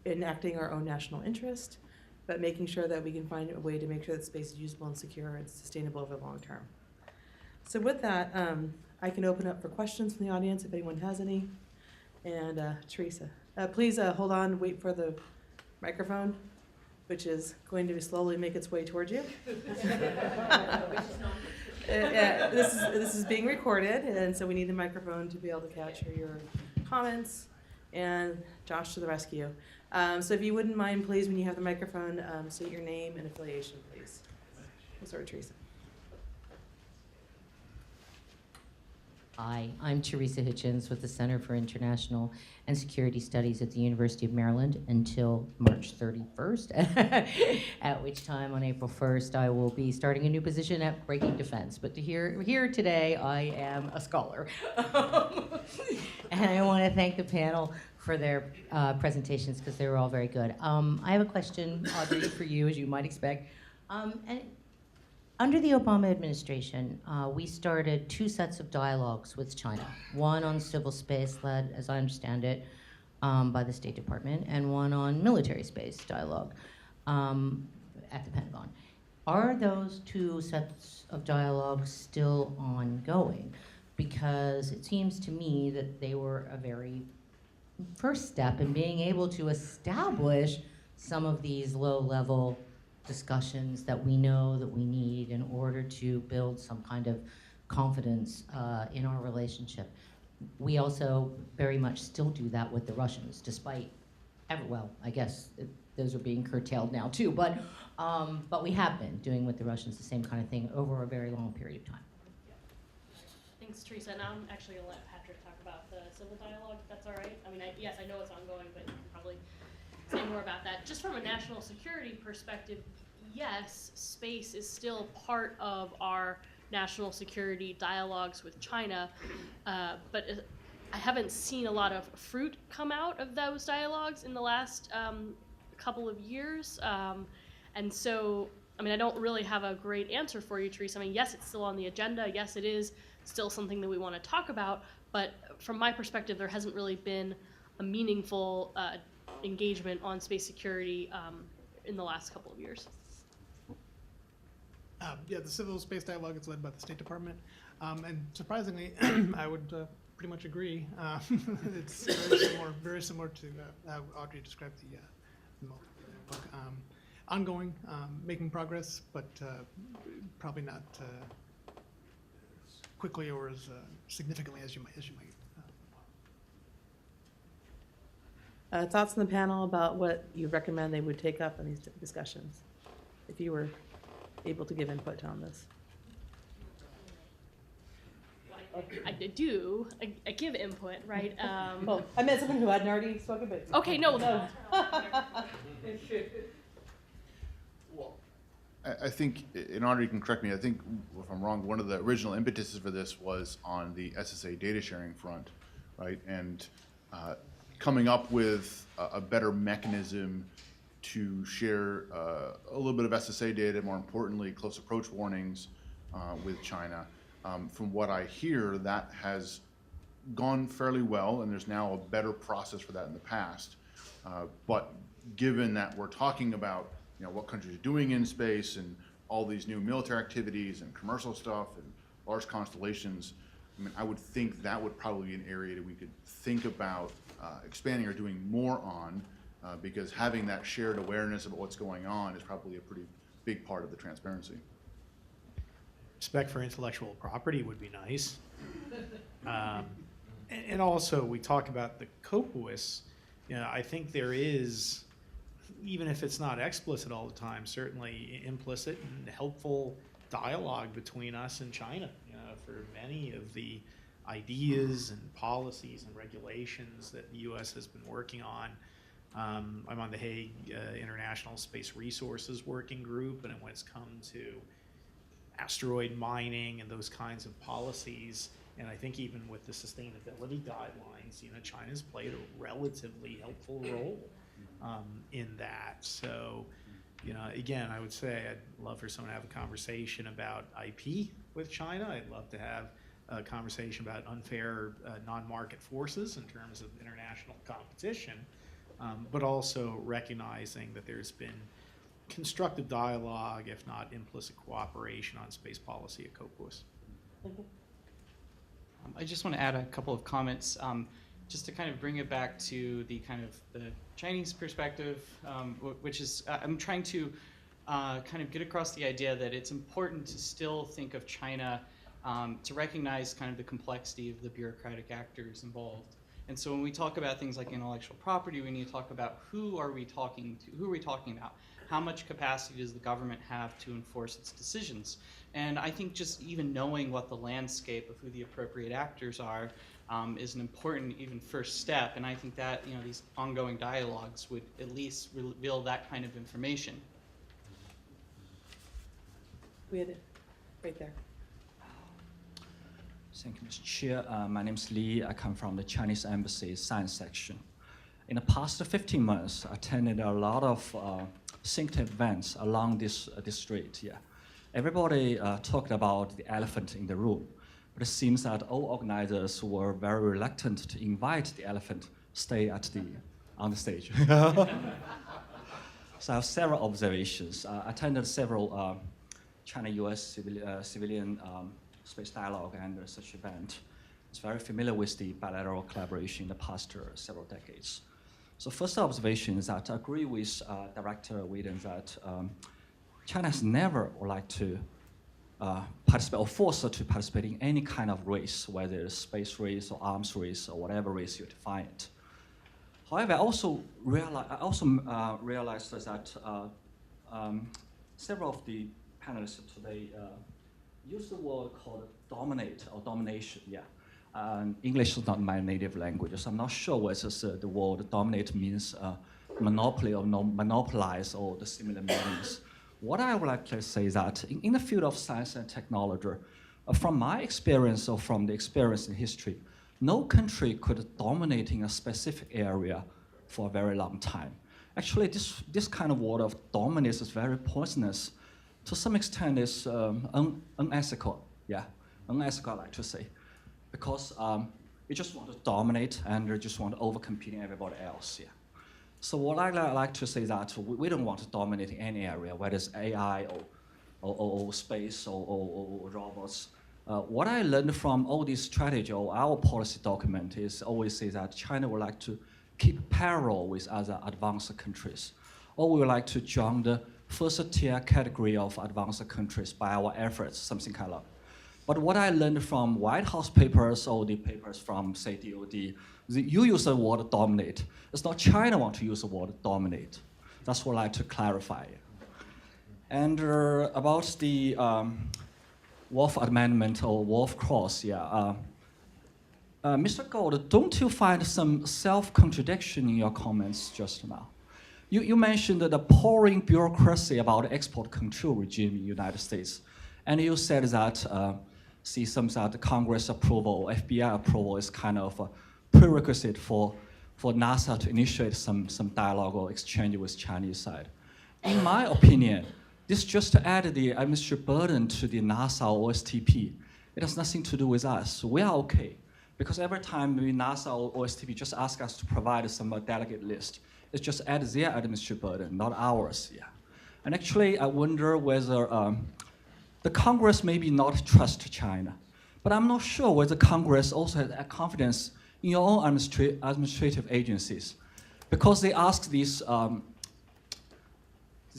Speaker 1: enacting our own national interest, but making sure that we can find a way to make sure that space is usable and secure and sustainable over the long term. So with that, I can open up for questions from the audience if anyone has any. And Teresa, please hold on, wait for the microphone, which is going to slowly make its way towards you. This is being recorded, and so we need the microphone to be able to capture your comments. And Josh to the rescue. So if you wouldn't mind, please, when you have the microphone, state your name and affiliation, please. We'll start with Teresa.
Speaker 7: Hi, I'm Teresa Hitchens with the Center for International and Security Studies at the University of Maryland until March 31st, at which time on April 1st I will be starting a new position at Breaking Defense. But here today I am a scholar. And I want to thank the panel for their presentations because they were all very good. I have a question, Audrey, for you, as you might expect. Under the Obama administration, we started 2 sets of dialogues with China. One on civil space, led, as I understand it, by the State Department, and one on military space dialogue at the Pentagon. Are those 2 sets of dialogues still ongoing? Because it seems to me that they were a very first step in being able to establish some of these low-level discussions that we know that we need in order to build some kind of confidence in our relationship. We also very much still do that with the Russians, despite, well, I guess those are being curtailed now too, but we have been doing with the Russians the same kind of thing over a very long period of time.
Speaker 4: Thanks, Teresa. Now I'm actually going to let Patrick talk about the civil dialogue, if that's all right. I mean, yes, I know it's ongoing, but you can probably say more about that. Just from a national security perspective, yes, space is still part of our national security dialogues with China, but I haven't seen a lot of fruit come out of those dialogues in the last couple of years. And so I mean, I don't really have a great answer for you, Teresa. I mean, yes, it's still on the agenda. Yes, it is still something that we want to talk about. But from my perspective, there hasn't really been a meaningful engagement on space security in the last couple of years.
Speaker 3: Yeah, the civil space dialogue is led by the State Department, and surprisingly, I would pretty much agree. It's very similar to how Audrey described the book. Ongoing, making progress, but probably not quickly or as significantly as you might.
Speaker 1: Thoughts on the panel about what you recommend they would take up in these discussions, if you were able to give input on this?
Speaker 4: I do. I give input, right?
Speaker 1: Well, I meant someone who hadn't already spoken, but.
Speaker 4: Okay, no.
Speaker 6: Well, I think, and Audrey can correct me, I think if I'm wrong, one of the original impetuses for this was on the SSA data sharing front, right? And coming up with a better mechanism to share a little bit of SSA data, more importantly, close approach warnings with China. From what I hear, that has gone fairly well, and there's now a better process for that in the past. But given that we're talking about what countries are doing in space and all these new military activities and commercial stuff and large constellations, I mean, I would think that would probably be an area that we could think about expanding or doing more on, because having that shared awareness about what's going on is probably a pretty big part of the transparency.
Speaker 5: Respect for intellectual property would be nice. And also, we talk about the COPUOS. I think there is, even if it's not explicit all the time, certainly implicit and helpful dialogue between us and China for many of the ideas and policies and regulations that the U.S. has been working on. I'm on the Hague International Space Resources Working Group, and when it's come to asteroid mining and those kinds of policies, and I think even with the sustainability guidelines, China's played a relatively helpful role in that. So, again, I would say I'd love for someone to have a conversation about IP with China. I'd love to have a conversation about unfair non-market forces in terms of international competition, but also recognizing that there's been constructive dialogue, if not implicit cooperation on space policy at COPUOS.
Speaker 2: I just want to add a couple of comments, just to kind of bring it back to the kind of the Chinese perspective, which is I'm trying to kind of get across the idea that it's important to still think of China, to recognize kind of the complexity of the bureaucratic actors involved. And so when we talk about things like intellectual property, we need to talk about who are we talking to? Who are we talking about? How much capacity does the government have to enforce its decisions? And I think just even knowing what the landscape of who the appropriate actors are is an important even first step. And I think that these ongoing dialogues would at least reveal that kind of information.
Speaker 1: We had it right there.
Speaker 8: Thank you, Mr. Chair. My name is Li. I come from the Chinese Embassy Science Section. In the past 15 months, I attended a lot of think tank events along this street. Yeah, everybody talked about the elephant in the room, but it seems that all organizers were very reluctant to invite the elephant stay on the stage. So I have several observations. I attended several China-U.S. civilian space dialogue and research event. It's very familiar with the bilateral collaboration in the past several decades. So first observation is that I agree with Director Weeden that China has never would like to participate or force her to participate in any kind of race, whether it's space race or arms race or whatever race you define it. However, I also realized that several of the panelists today use the word called dominate or domination. Yeah. English is not my native language, so I'm not sure whether the word dominate means monopoly or monopolize or the similar meanings. What I would like to say is that in the field of science and technology, from my experience or from the experience in history, no country could dominate in a specific area for a very long time. Actually, this kind of word of dominance is very poisonous to some extent is unethical. Yeah, unethical, I like to say, because you just want to dominate and you just want to overcompete everybody else. Yeah. So what I like to say that we don't want to dominate any area, whether it's AI or space or robots. What I learned from all this strategy or our policy document is always say that China would like to keep parallel with other advanced countries, or we would like to join the first tier category of advanced countries by our efforts, something kind of. But what I learned from White House papers or the papers from, say, DOD, you use the word dominate. It's not China want to use the word dominate. That's what I like to clarify. And about the Wolf Amendment or Wolf Clause, yeah. Mr. Gold, don't you find some self-contradiction in your comments just now? You mentioned the pouring bureaucracy about export control regime in the United States. And you said that that Congress approval, FBI approval is kind of a prerequisite for NASA to initiate some dialogue or exchange with Chinese side. In my opinion, this just added the administrative burden to the NASA or OSTP. It has nothing to do with us. We are okay. Because every time NASA or OSTP just ask us to provide some delegate list, it just adds their administrative burden, not ours. Yeah. And actually, I wonder whether the Congress maybe not trust China, but I'm not sure whether Congress also has confidence in your own administrative agencies, because they ask these,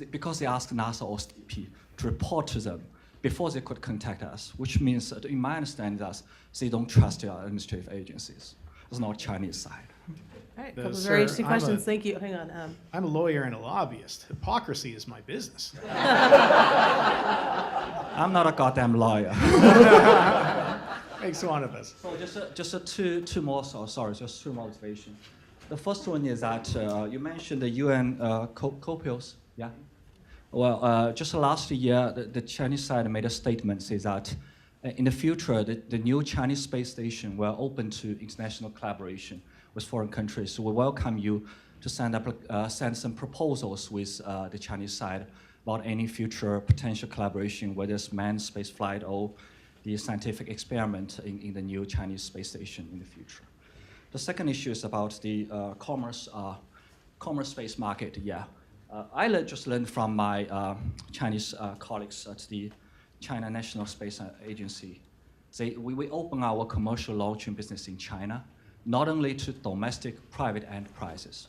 Speaker 8: because they ask NASA or OSTP to report to them before they could contact us, which means, in my understanding, that they don't trust your administrative agencies. It's not Chinese side.
Speaker 1: All right, a
Speaker 3: No,
Speaker 1: couple of
Speaker 3: sir,
Speaker 1: very interesting
Speaker 3: I'm
Speaker 1: questions.
Speaker 3: a-
Speaker 1: Thank you. Hang on.
Speaker 3: I'm a lawyer and a lobbyist. Hypocrisy is my business.
Speaker 8: I'm not a goddamn lawyer.
Speaker 3: Makes one of us.
Speaker 8: So just two more observations. The first one is that you mentioned the UN COPIOS, yeah? Well, just last year, the Chinese side made a statement, says that in the future, the new Chinese space station will open to international collaboration with foreign countries. So we welcome you to send some proposals with the Chinese side about any future potential collaboration, whether it's manned space flight or the scientific experiment in the new Chinese space station in the future. The second issue is about the commerce space market. Yeah, I just learned from my Chinese colleagues at the China National Space Agency. We open our commercial launching business in China, not only to domestic private enterprises,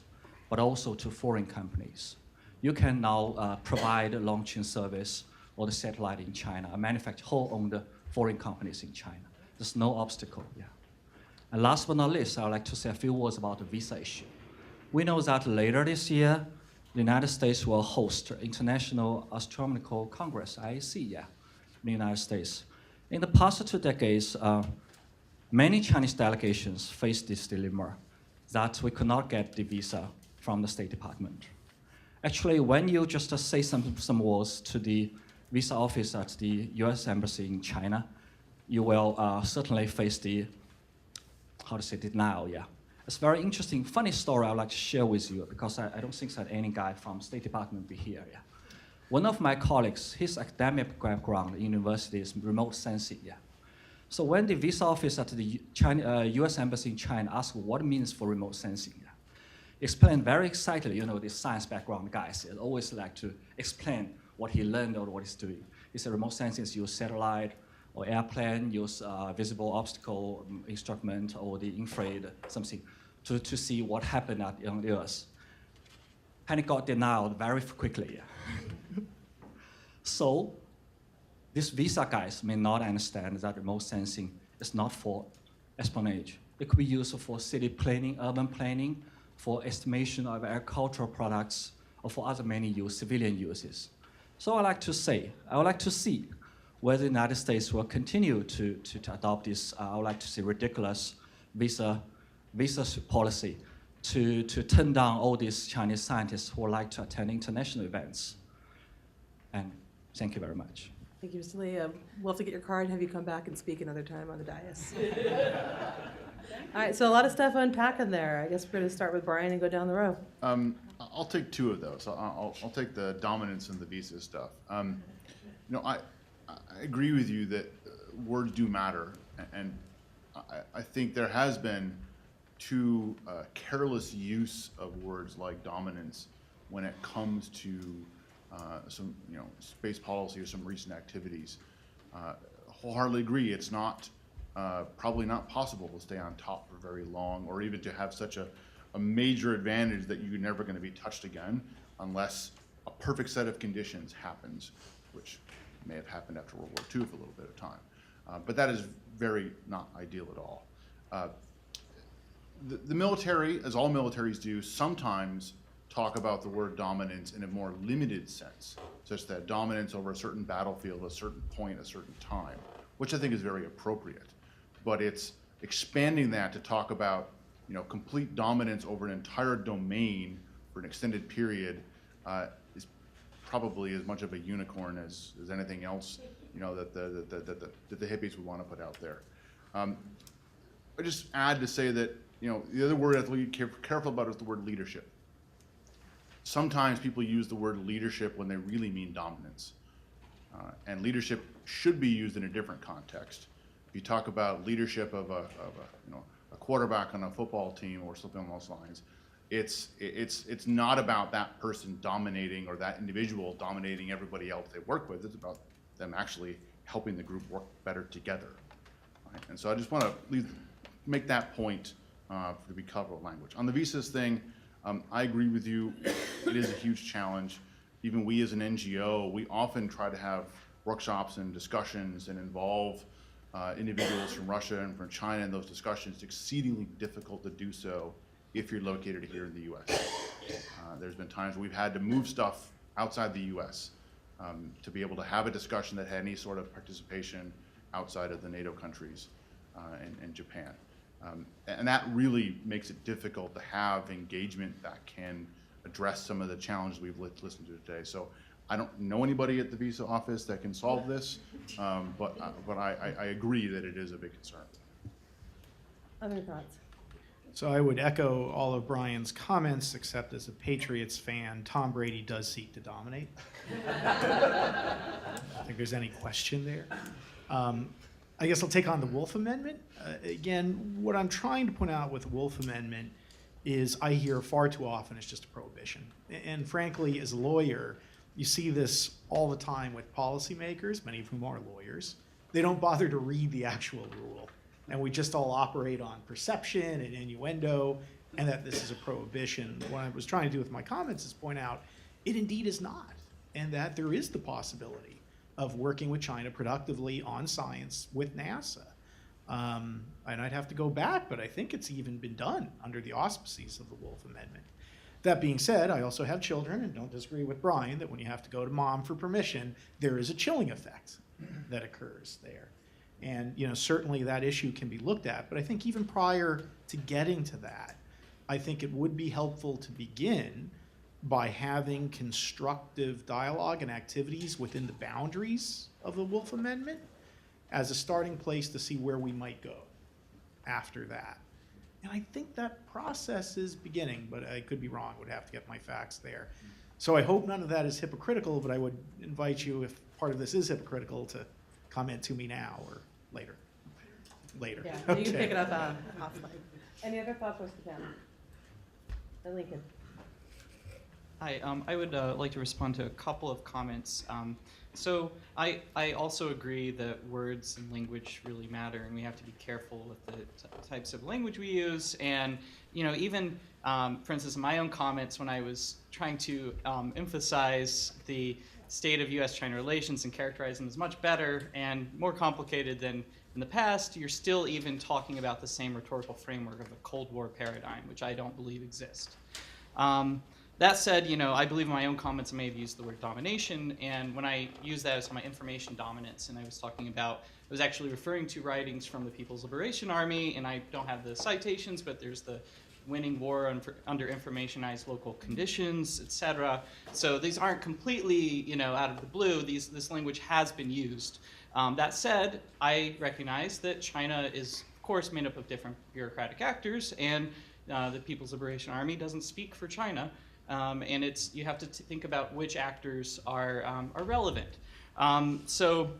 Speaker 8: but also to foreign companies. You can now provide a launching service or the satellite in China, manufacture whole-owned foreign companies in China. There's no obstacle, yeah. And last but not least, I'd like to say a few words about the visa issue. We know that later this year, the United States will host International Astronomical Congress, IAC, yeah, in the United States. In the past 2 decades, many Chinese delegations faced this dilemma that we could not get the visa from the State Department. Actually, when you just say some words to the visa office at the US Embassy in China, you will certainly face the, denial, yeah. It's a very interesting, funny story I'd like to share with you, because I don't think that any guy from State Department will be here, yeah. One of my colleagues, his academic background in university is remote sensing, yeah. So when the visa office at the US Embassy in China asked what it means for remote sensing, yeah, explained very excitedly, the science background guys always like to explain what he learned or what he's doing. He said remote sensing is use satellite or airplane, use visible obstacle instrument or the infrared something to see what happened on the Earth. And it got denied very quickly. Yeah. So these visa guys may not understand that remote sensing is not for espionage. It could be used for city planning, urban planning, for estimation of agricultural products, or for other many civilian uses. So I would like to see whether the United States will continue to adopt this, I would like to say, ridiculous visa policy to turn down all these Chinese scientists who would like to attend international events. And thank you very much.
Speaker 1: Thank you, Mr. Lee. We'll have to get your card and have you come back and speak another time on the dais. All right, so a lot of stuff unpacking there. I guess we're going to start with Brian and go down the row.
Speaker 6: I'll take 2 of those. I'll take the dominance and the visa stuff. I agree with you that words do matter, and I think there has been too careless use of words like dominance when it comes to some space policy or some recent activities. Wholeheartedly agree. It's not probably not possible to stay on top for very long, or even to have such a major advantage that you're never going to be touched again unless a perfect set of conditions happens, which may have happened after World War II for a little bit of time. But that is very not ideal at all. The military, as all militaries do, sometimes talk about the word dominance in a more limited sense, such that dominance over a certain battlefield, a certain point, a certain time, which I think is very appropriate. But it's expanding that to talk about complete dominance over an entire domain for an extended period is probably as much of a unicorn as anything else that the hippies would want to put out there. I just add to say that the other word I have to be careful about is the word leadership. Sometimes people use the word leadership when they really mean dominance, and leadership should be used in a different context. If you talk about leadership of a quarterback on a football team or something along those lines, it's not about that person dominating or that individual dominating everybody else they work with. It's about them actually helping the group work better together. Right? And so I just want to make that point to be covered with language. On the visas thing, I agree with you. It is a huge challenge. Even we as an NGO, we often try to have workshops and discussions and involve individuals from Russia and from China in those discussions. It's exceedingly difficult to do so if you're located here in the US. There's been times where we've had to move stuff outside the US to be able to have a discussion that had any sort of participation outside of the NATO countries and Japan. And that really makes it difficult to have engagement that can address some of the challenges we've listened to today. So I don't know anybody at the visa office that can solve this, but I agree that it is a big concern.
Speaker 1: Other thoughts?
Speaker 3: So I would echo all of Brian's comments, except as a Patriots fan, Tom Brady does seek to dominate. I don't think there's any question there. I guess I'll take on the Wolf Amendment. Again, what I'm trying to point out with the Wolf Amendment is I hear far too often it's just a prohibition. And frankly, as a lawyer, you see this all the time with policymakers, many of whom are lawyers. They don't bother to read the actual rule. And we just all operate on perception and innuendo, and that this is a prohibition. What I was trying to do with my comments is point out it indeed is not, and that there is the possibility of working with China productively on science with NASA. And I'd have to go back, but I think it's even been done under the auspices of the Wolf Amendment. That being said, I also have children, and don't disagree with Brian that when you have to go to mom for permission, there is a chilling effect that occurs there. And certainly that issue can be looked at, but I think even prior to getting to that, I think it would be helpful to begin by having constructive dialogue and activities within the boundaries of the Wolf Amendment as a starting place to see where we might go after that. And I think that process is beginning, but I could be wrong, would have to get my facts there. So I hope none of that is hypocritical, but I would invite you, if part of this is hypocritical, to comment to me now or later. Later.
Speaker 1: Yeah,
Speaker 3: Okay.
Speaker 1: you can pick it up offline. Any other thoughts, Mr. Campbell? And Lincoln.
Speaker 2: Hi, I would like to respond to a couple of comments. So I also agree that words and language really matter, and we have to be careful with the types of language we use. And even for instance, in my own comments when I was trying to emphasize the state of U.S.-China relations and characterize them as much better and more complicated than in the past, you're still even talking about the same rhetorical framework of a Cold War paradigm, which I don't believe exists. That said, I believe in my own comments I may have used the word domination, and when I use that as my information dominance, and I was actually referring to writings from the People's Liberation Army, and I don't have the citations, but there's the winning war under informationized local conditions, etc. So these aren't completely, out of the blue. This language has been used. That said, I recognize that China is, of course, made up of different bureaucratic actors, and the People's Liberation Army doesn't speak for China. And you have to think about which actors are relevant. So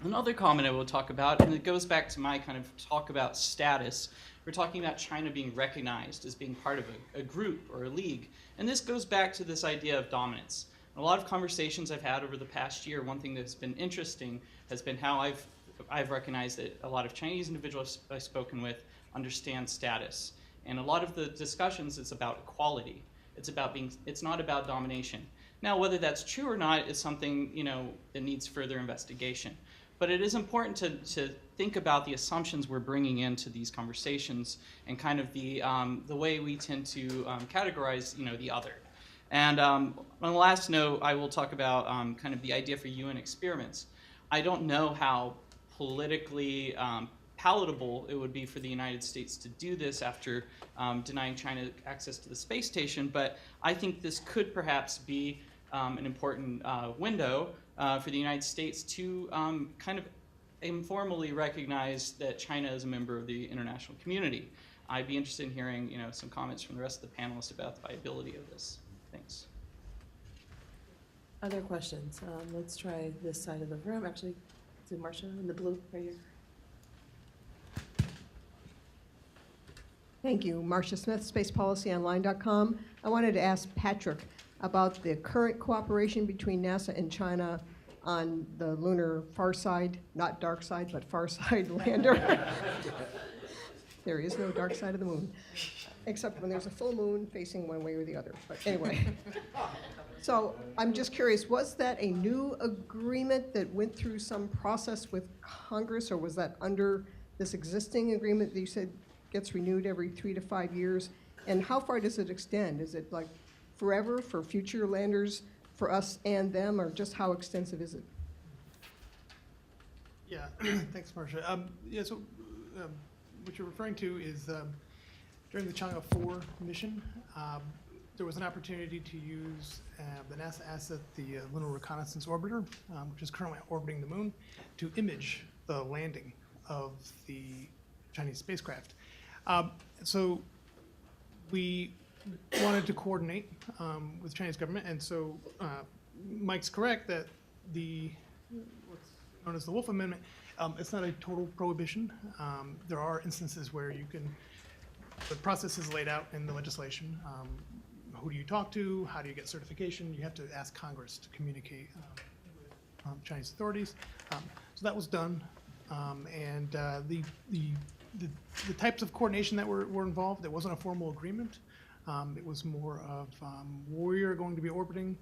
Speaker 2: another comment I will talk about, and it goes back to my kind of talk about status. We're talking about China being recognized as being part of a group or a league. And this goes back to this idea of dominance. In a lot of conversations I've had over the past year, one thing that's been interesting has been how I've recognized that a lot of Chinese individuals I've spoken with understand status. And a lot of the discussions, it's about equality. It's not about domination. Now, whether that's true or not is something, that needs further investigation. But it is important to think about the assumptions we're bringing into these conversations and kind of the way we tend to categorize, the other. And on the last note, I will talk about kind of the idea for UN experiments. I don't know how politically palatable it would be for the United States to do this after denying China access to the space station, but I think this could perhaps be an important window for the United States to kind of informally recognize that China is a member of the international community. I'd be interested in hearing, some comments from the rest of the panelists about the viability of this. Thanks.
Speaker 1: Other questions? Let's try this side of the room. Actually, to Marcia in the blue right here.
Speaker 9: Thank you. Marcia Smith, spacepolicyonline.com. I wanted to ask Patrick about the current cooperation between NASA and China on the lunar far side, not dark side, but far side lander. There is no dark side of the moon, except when there's a full moon facing one way or the other. But anyway. So I'm just curious, was that a new agreement that went through some process with Congress, or was that under this existing agreement that you said gets renewed every 3 to 5 years? And how far does it extend? Is it like forever for future landers, for us and them, or just how extensive is it?
Speaker 3: Yeah, thanks, Marcia. What you're referring to is during the Chang'e 4 mission, there was an opportunity to use the NASA asset, the Lunar Reconnaissance Orbiter, which is currently orbiting the moon, to image the landing of the Chinese spacecraft. So we wanted to coordinate with the Chinese government, and so Mike's correct that what's known as the Wolf Amendment, it's not a total prohibition. There are instances where the process is laid out in the legislation. Who do you talk to? How do you get certification? You have to ask Congress to communicate with Chinese authorities. So that was done, and the types of coordination that were involved, it wasn't a formal agreement. It was more of we're going to be orbiting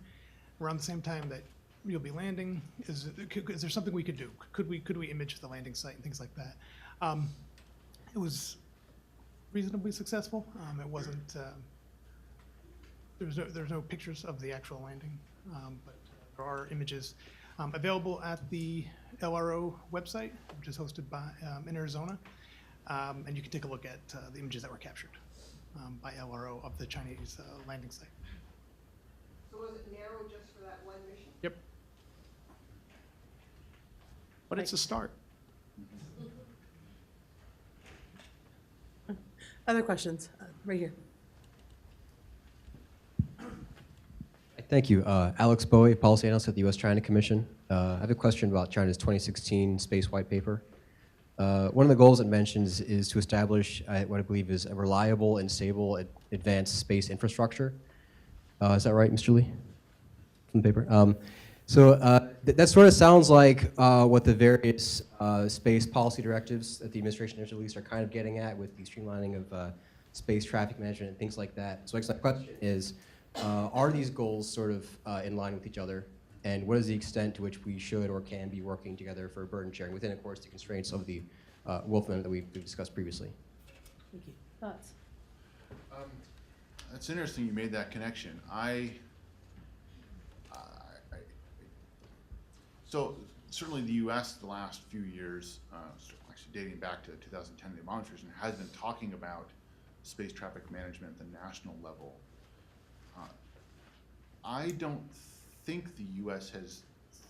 Speaker 3: around the same time that you'll be landing. Is there something we could do? Could we image the landing site and things like that? It was reasonably successful. It wasn't. There's no pictures of the actual landing, but there are images available at the LRO website, which is hosted by in Arizona, and you can take a look at the images that were captured by LRO of the Chinese landing site.
Speaker 9: So was it narrow just for that one mission?
Speaker 3: Yep. But it's a start.
Speaker 1: Other questions? Right here.
Speaker 10: Thank you. Alex Bowie, policy analyst at the U.S.-China Commission. I have a question about China's 2016 Space White Paper. One of the goals it mentions is to establish what I believe is a reliable and stable advanced space infrastructure. Is that right, Mr. Lee, from the paper? That sort of sounds like what the various space policy directives that the administration has released are kind of getting at with the streamlining of space traffic management and things like that. So I guess my question is, are these goals sort of in line with each other? And what is the extent to which we should or can be working together for burden sharing within, of course, the constraints of the Wolf Amendment that we've discussed previously?
Speaker 1: Thank you. Thoughts?
Speaker 6: It's interesting you made that connection. So certainly the U.S. the last few years, actually dating back to 2010, the Obama administration has been talking about space traffic management at the national level. I don't think the U.S. has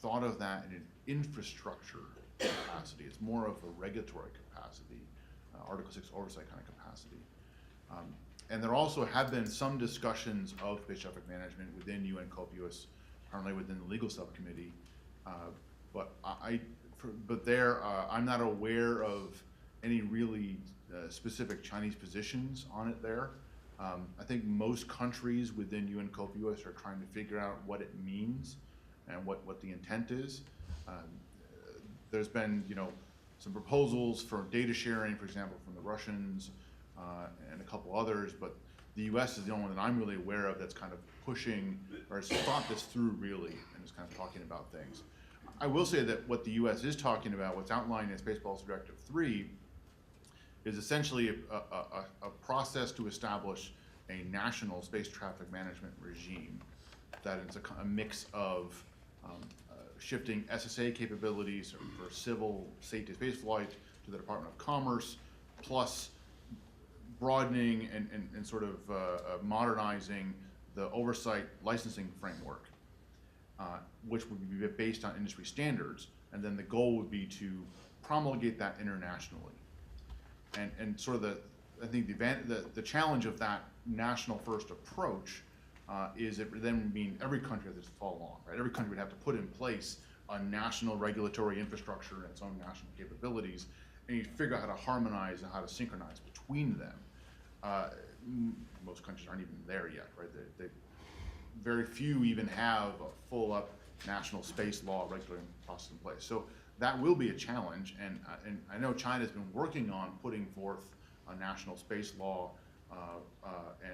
Speaker 6: thought of that in an infrastructure capacity. It's more of a regulatory capacity, Article 6 oversight kind of capacity. And there also have been some discussions of space traffic management within UN COPUOS, currently within the legal subcommittee, But there, I'm not aware of any really specific Chinese positions on it there. I think most countries within UN COPUOS are trying to figure out what it means and what the intent is. There's been, some proposals for data sharing, for example, from the Russians and a couple others, but the U.S. is the only one that I'm really aware of that's kind of pushing or has thought this through really and is kind of talking about things. I will say that what the U.S. is talking about, what's outlined in Space Policy Directive 3, is essentially a process to establish a national space traffic management regime that is a mix of shifting SSA capabilities for civil safety space flight to the Department of Commerce, plus broadening and sort of modernizing the oversight licensing framework, which would be based on industry standards. And then the goal would be to promulgate that internationally. And sort of I think the challenge of that national first approach is it would then mean every country has to follow along, right? Every country would have to put in place a national regulatory infrastructure and its own national capabilities, and you figure out how to harmonize and how to synchronize between them. Most countries aren't even there yet, right? Very few even have a full-up national space law regulatory process in place. So that will be a challenge, and I know China's been working on putting forth a national space law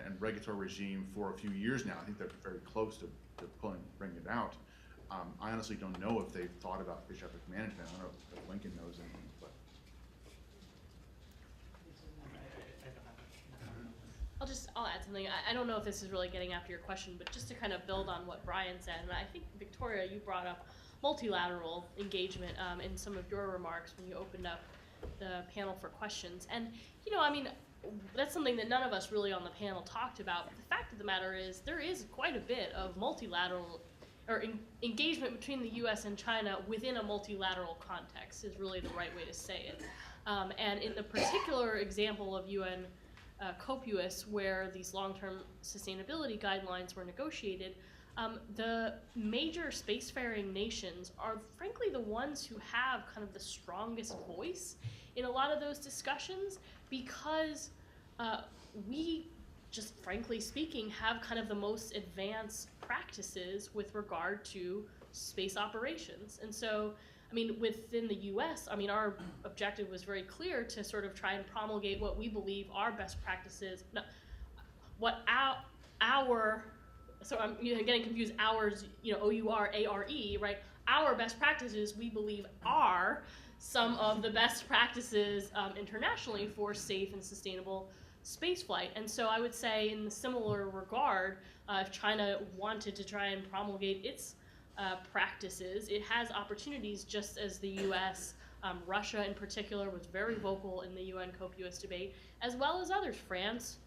Speaker 6: and regulatory regime for a few years now. I think they're very close to bringing it out. I honestly don't know if they've thought about space traffic management. I don't know if Lincoln knows anything, but.
Speaker 4: I'll add something. I don't know if this is really getting after your question, but just to kind of build on what Brian said, and I think, Victoria, you brought up multilateral engagement in some of your remarks when you opened up the panel for questions. And, that's something that none of us really on the panel talked about. But the fact of the matter is there is quite a bit of multilateral or engagement between the U.S. and China within a multilateral context is really the right way to say it. And in the particular example of UN COPUOS, where these long-term sustainability guidelines were negotiated, the major spacefaring nations are frankly the ones who have kind of the strongest voice in a lot of those discussions, because we, just frankly speaking, have kind of the most advanced practices with regard to space operations. And so, within the US, our objective was very clear to sort of try and promulgate what we believe are best practices, so I'm getting confused, ours, OURARE, right? Our best practices, we believe, are some of the best practices internationally for safe and sustainable spaceflight. And so I would say in a similar regard, if China wanted to try and promulgate its practices, it has opportunities just as the US, Russia in particular was very vocal in the UN COPUOS debate, as well as others, France,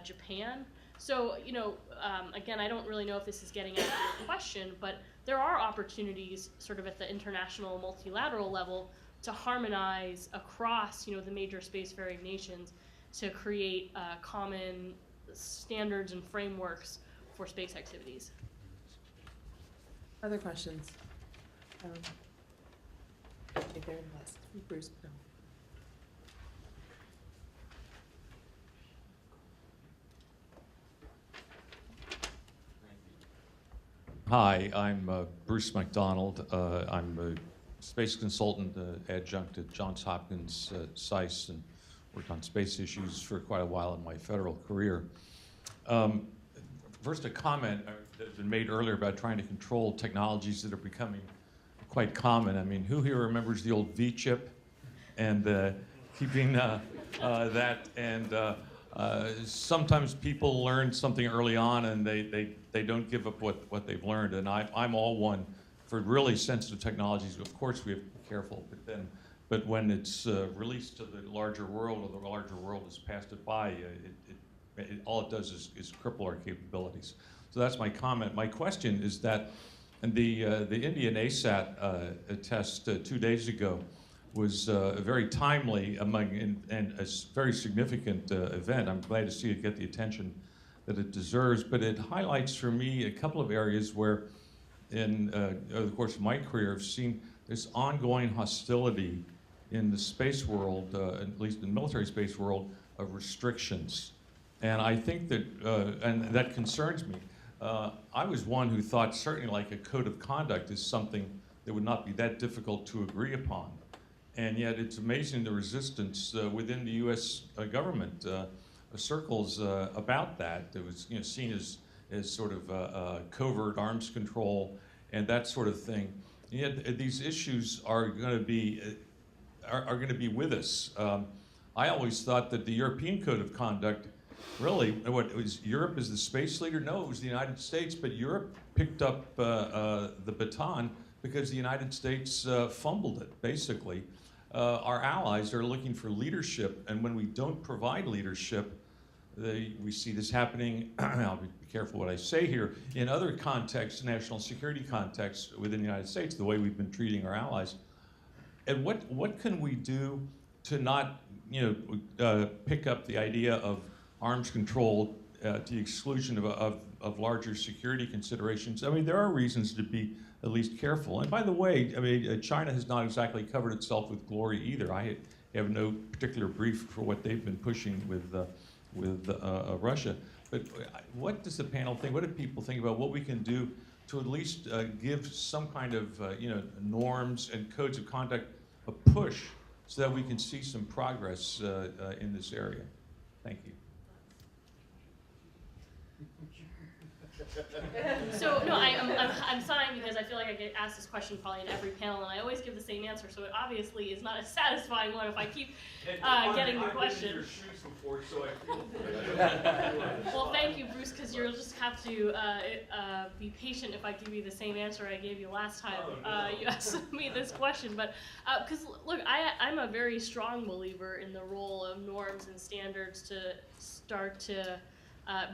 Speaker 4: Japan. So, again, I don't really know if this is getting at your question, but there are opportunities sort of at the international multilateral level to harmonize across, the major spacefaring nations to create common standards and frameworks for space activities.
Speaker 1: Other questions? I think they're in the list. Bruce, no.
Speaker 11: Hi, I'm Bruce McDonald. I'm a space consultant, adjunct at Johns Hopkins SAIS, and worked on space issues for quite a while in my federal career. First, a comment that's been made earlier about trying to control technologies that are becoming quite common. Who here remembers the old V chip and keeping that? And sometimes people learn something early on and they don't give up what they've learned. And I'm all one for really sensitive technologies. Of course, we have to be careful, but when it's released to the larger world, or the larger world has passed it by, all it does is cripple our capabilities. So that's my comment. My question is that the Indian ASAT test 2 days ago was very timely and a very significant event. I'm glad to see it get the attention that it deserves, but it highlights for me a couple of areas where in over the course of my career, have seen this ongoing hostility in the space world, at least in the military space world, of restrictions. And I think that, and that concerns me. I was one who thought certainly like a code of conduct is something that would not be that difficult to agree upon. And yet it's amazing the resistance within the US government circles about that. It was seen as sort of covert arms control and that sort of thing. And yet these issues are going to be with us. I always thought that the European Code of Conduct, really, what it was, Europe is the space leader? No, it was the United States, but Europe picked up the baton because the United States fumbled it, basically. Our allies are looking for leadership, and when we don't provide leadership, we see this happening, I'll be careful what I say here, in other contexts, national security contexts within the United States, the way we've been treating our allies. And what can we do to not pick up the idea of arms control to the exclusion of larger security considerations? I mean, there are reasons to be at least careful. And by the way, I mean, China has not exactly covered itself with glory either. I have no particular brief for what they've been pushing with Russia. But what does the panel think? What do people think about what we can do to at least give some kind of norms and codes of conduct a push so that we can see some progress in this area? Thank you.
Speaker 4: So no, I'm sighing because I feel like I get asked this question probably in every panel, and I always give the same answer. So it obviously is not a satisfying one if I keep getting the question.
Speaker 11: I've been in your shoes before, so I feel.
Speaker 4: Well, thank you, Bruce, because you'll just have to be patient if I give you the same answer I gave you last time you asked me this question. But because look, I'm a very strong believer in the role of norms and standards to start to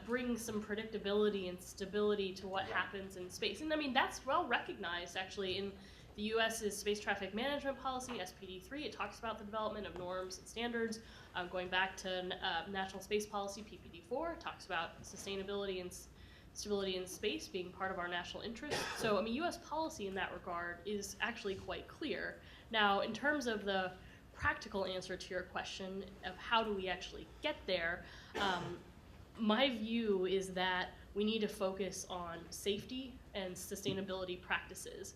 Speaker 4: bring some predictability and stability to what happens in space. And I mean, that's well recognized actually in the US's Space Traffic Management Policy, SPD3. It talks about the development of norms and standards. Going back to National Space Policy, PPD4, it talks about sustainability and stability in space being part of our national interest. So I mean, US policy in that regard is actually quite clear. Now, in terms of the practical answer to your question of how do we actually get there, my view is that we need to focus on safety and sustainability practices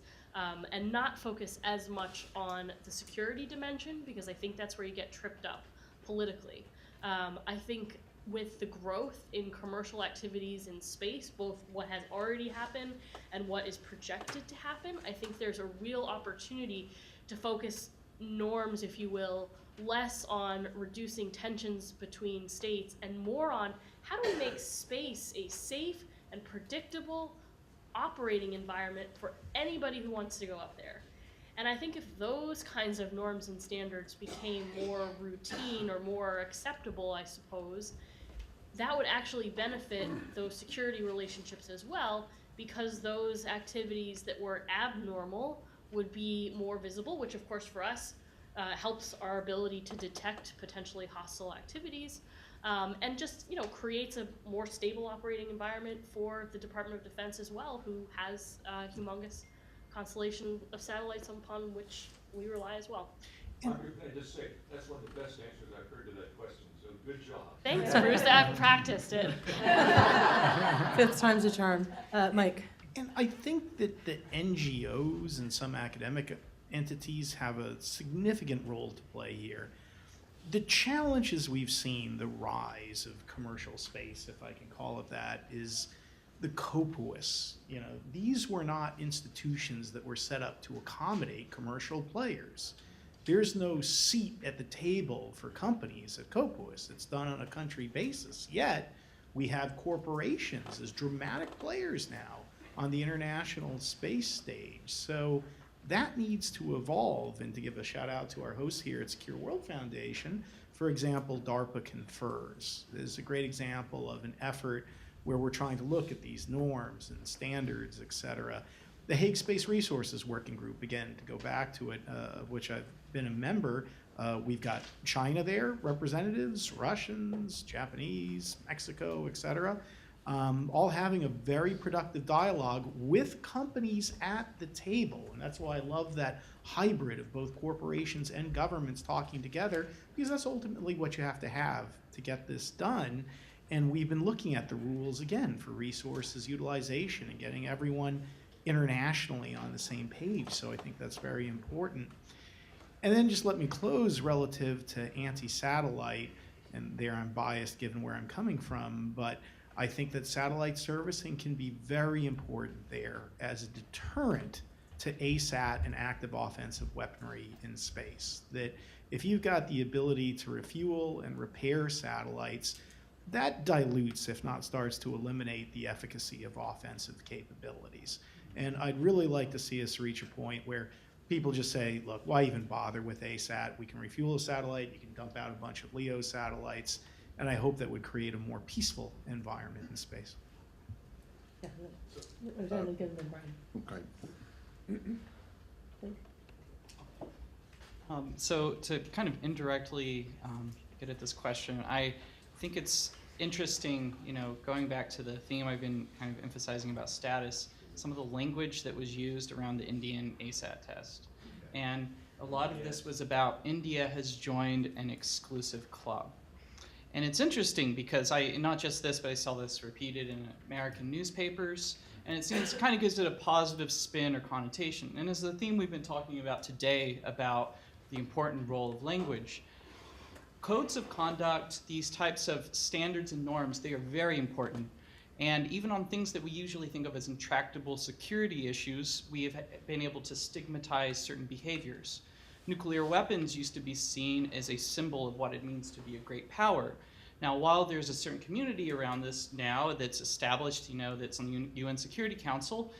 Speaker 4: and not focus as much on the security dimension, because I think that's where you get tripped up politically. I think with the growth in commercial activities in space, both what has already happened and what is projected to happen, I think there's a real opportunity to focus norms, if you will, less on reducing tensions between states and more on how do we make space a safe and predictable operating environment for anybody who wants to go up there. And I think if those kinds of norms and standards became more routine or more acceptable, I suppose, that would actually benefit those security relationships as well, because those activities that were abnormal would be more visible, which of course for us helps our ability to detect potentially hostile activities, and just creates a more stable operating environment for the Department of Defense as well, who has a humongous constellation of satellites upon which we rely as well.
Speaker 11: I'm going to just say, that's one of the best answers I've heard to that question, so good job.
Speaker 4: Thanks, Bruce. I've practiced it.
Speaker 1: Fifth time's a charm. Mike.
Speaker 3: And I think that the NGOs and some academic entities have a significant role to play here. The challenges we've seen, the rise of commercial space, if I can call it that, is the copuous. These were not institutions that were set up to accommodate commercial players. There's no seat at the table for companies at copuous. It's done on a country basis. Yet, we have corporations as dramatic players now on the international space stage. So that needs to evolve. And to give a shout out to our hosts here at Secure World Foundation, for example, DARPA confers. This is a great example of an effort where we're trying to look at these norms and standards, et cetera. The Hague Space Resources Working Group, again, to go back to it, of which I've been a member, we've got China there, representatives, Russians, Japanese, Mexico, et cetera. all having a very productive dialogue with companies at the table. And that's why I love that hybrid of both corporations and governments talking together, because that's ultimately what you have to get this done. And we've been looking at the rules again for resources utilization and getting everyone internationally on the same page. So I think that's very important. And then just let me close relative to anti-satellite, and there I'm biased given where I'm coming from, but I think that satellite servicing can be very important there as a deterrent to ASAT and active offensive weaponry in space. That if you've got the ability to refuel and repair satellites, that dilutes, if not starts to eliminate, the efficacy of offensive capabilities. And I'd really like to see us reach a point where people just say, look, why even bother with ASAT? We can refuel a satellite, you can dump out a bunch of LEO satellites, and I hope that would create a more peaceful environment in space.
Speaker 1: Yeah,
Speaker 6: Okay.
Speaker 2: So to kind of indirectly get at this question, I think it's interesting, going back to the theme I've been kind of emphasizing about status, some of the language that was used around the Indian ASAT test. And a lot of this was about India has joined an exclusive club. And it's interesting because not just this, but I saw this repeated in American newspapers, and it seems kind of gives it a positive spin or connotation. And as the theme we've been talking about today about the important role of language, codes of conduct, these types of standards and norms, they are very important. And even on things that we usually think of as intractable security issues, we have been able to stigmatize certain behaviors. Nuclear weapons used to be seen as a symbol of what it means to be a great power. Now, while there's a certain community around this now that's established, that's on the UN Security Council,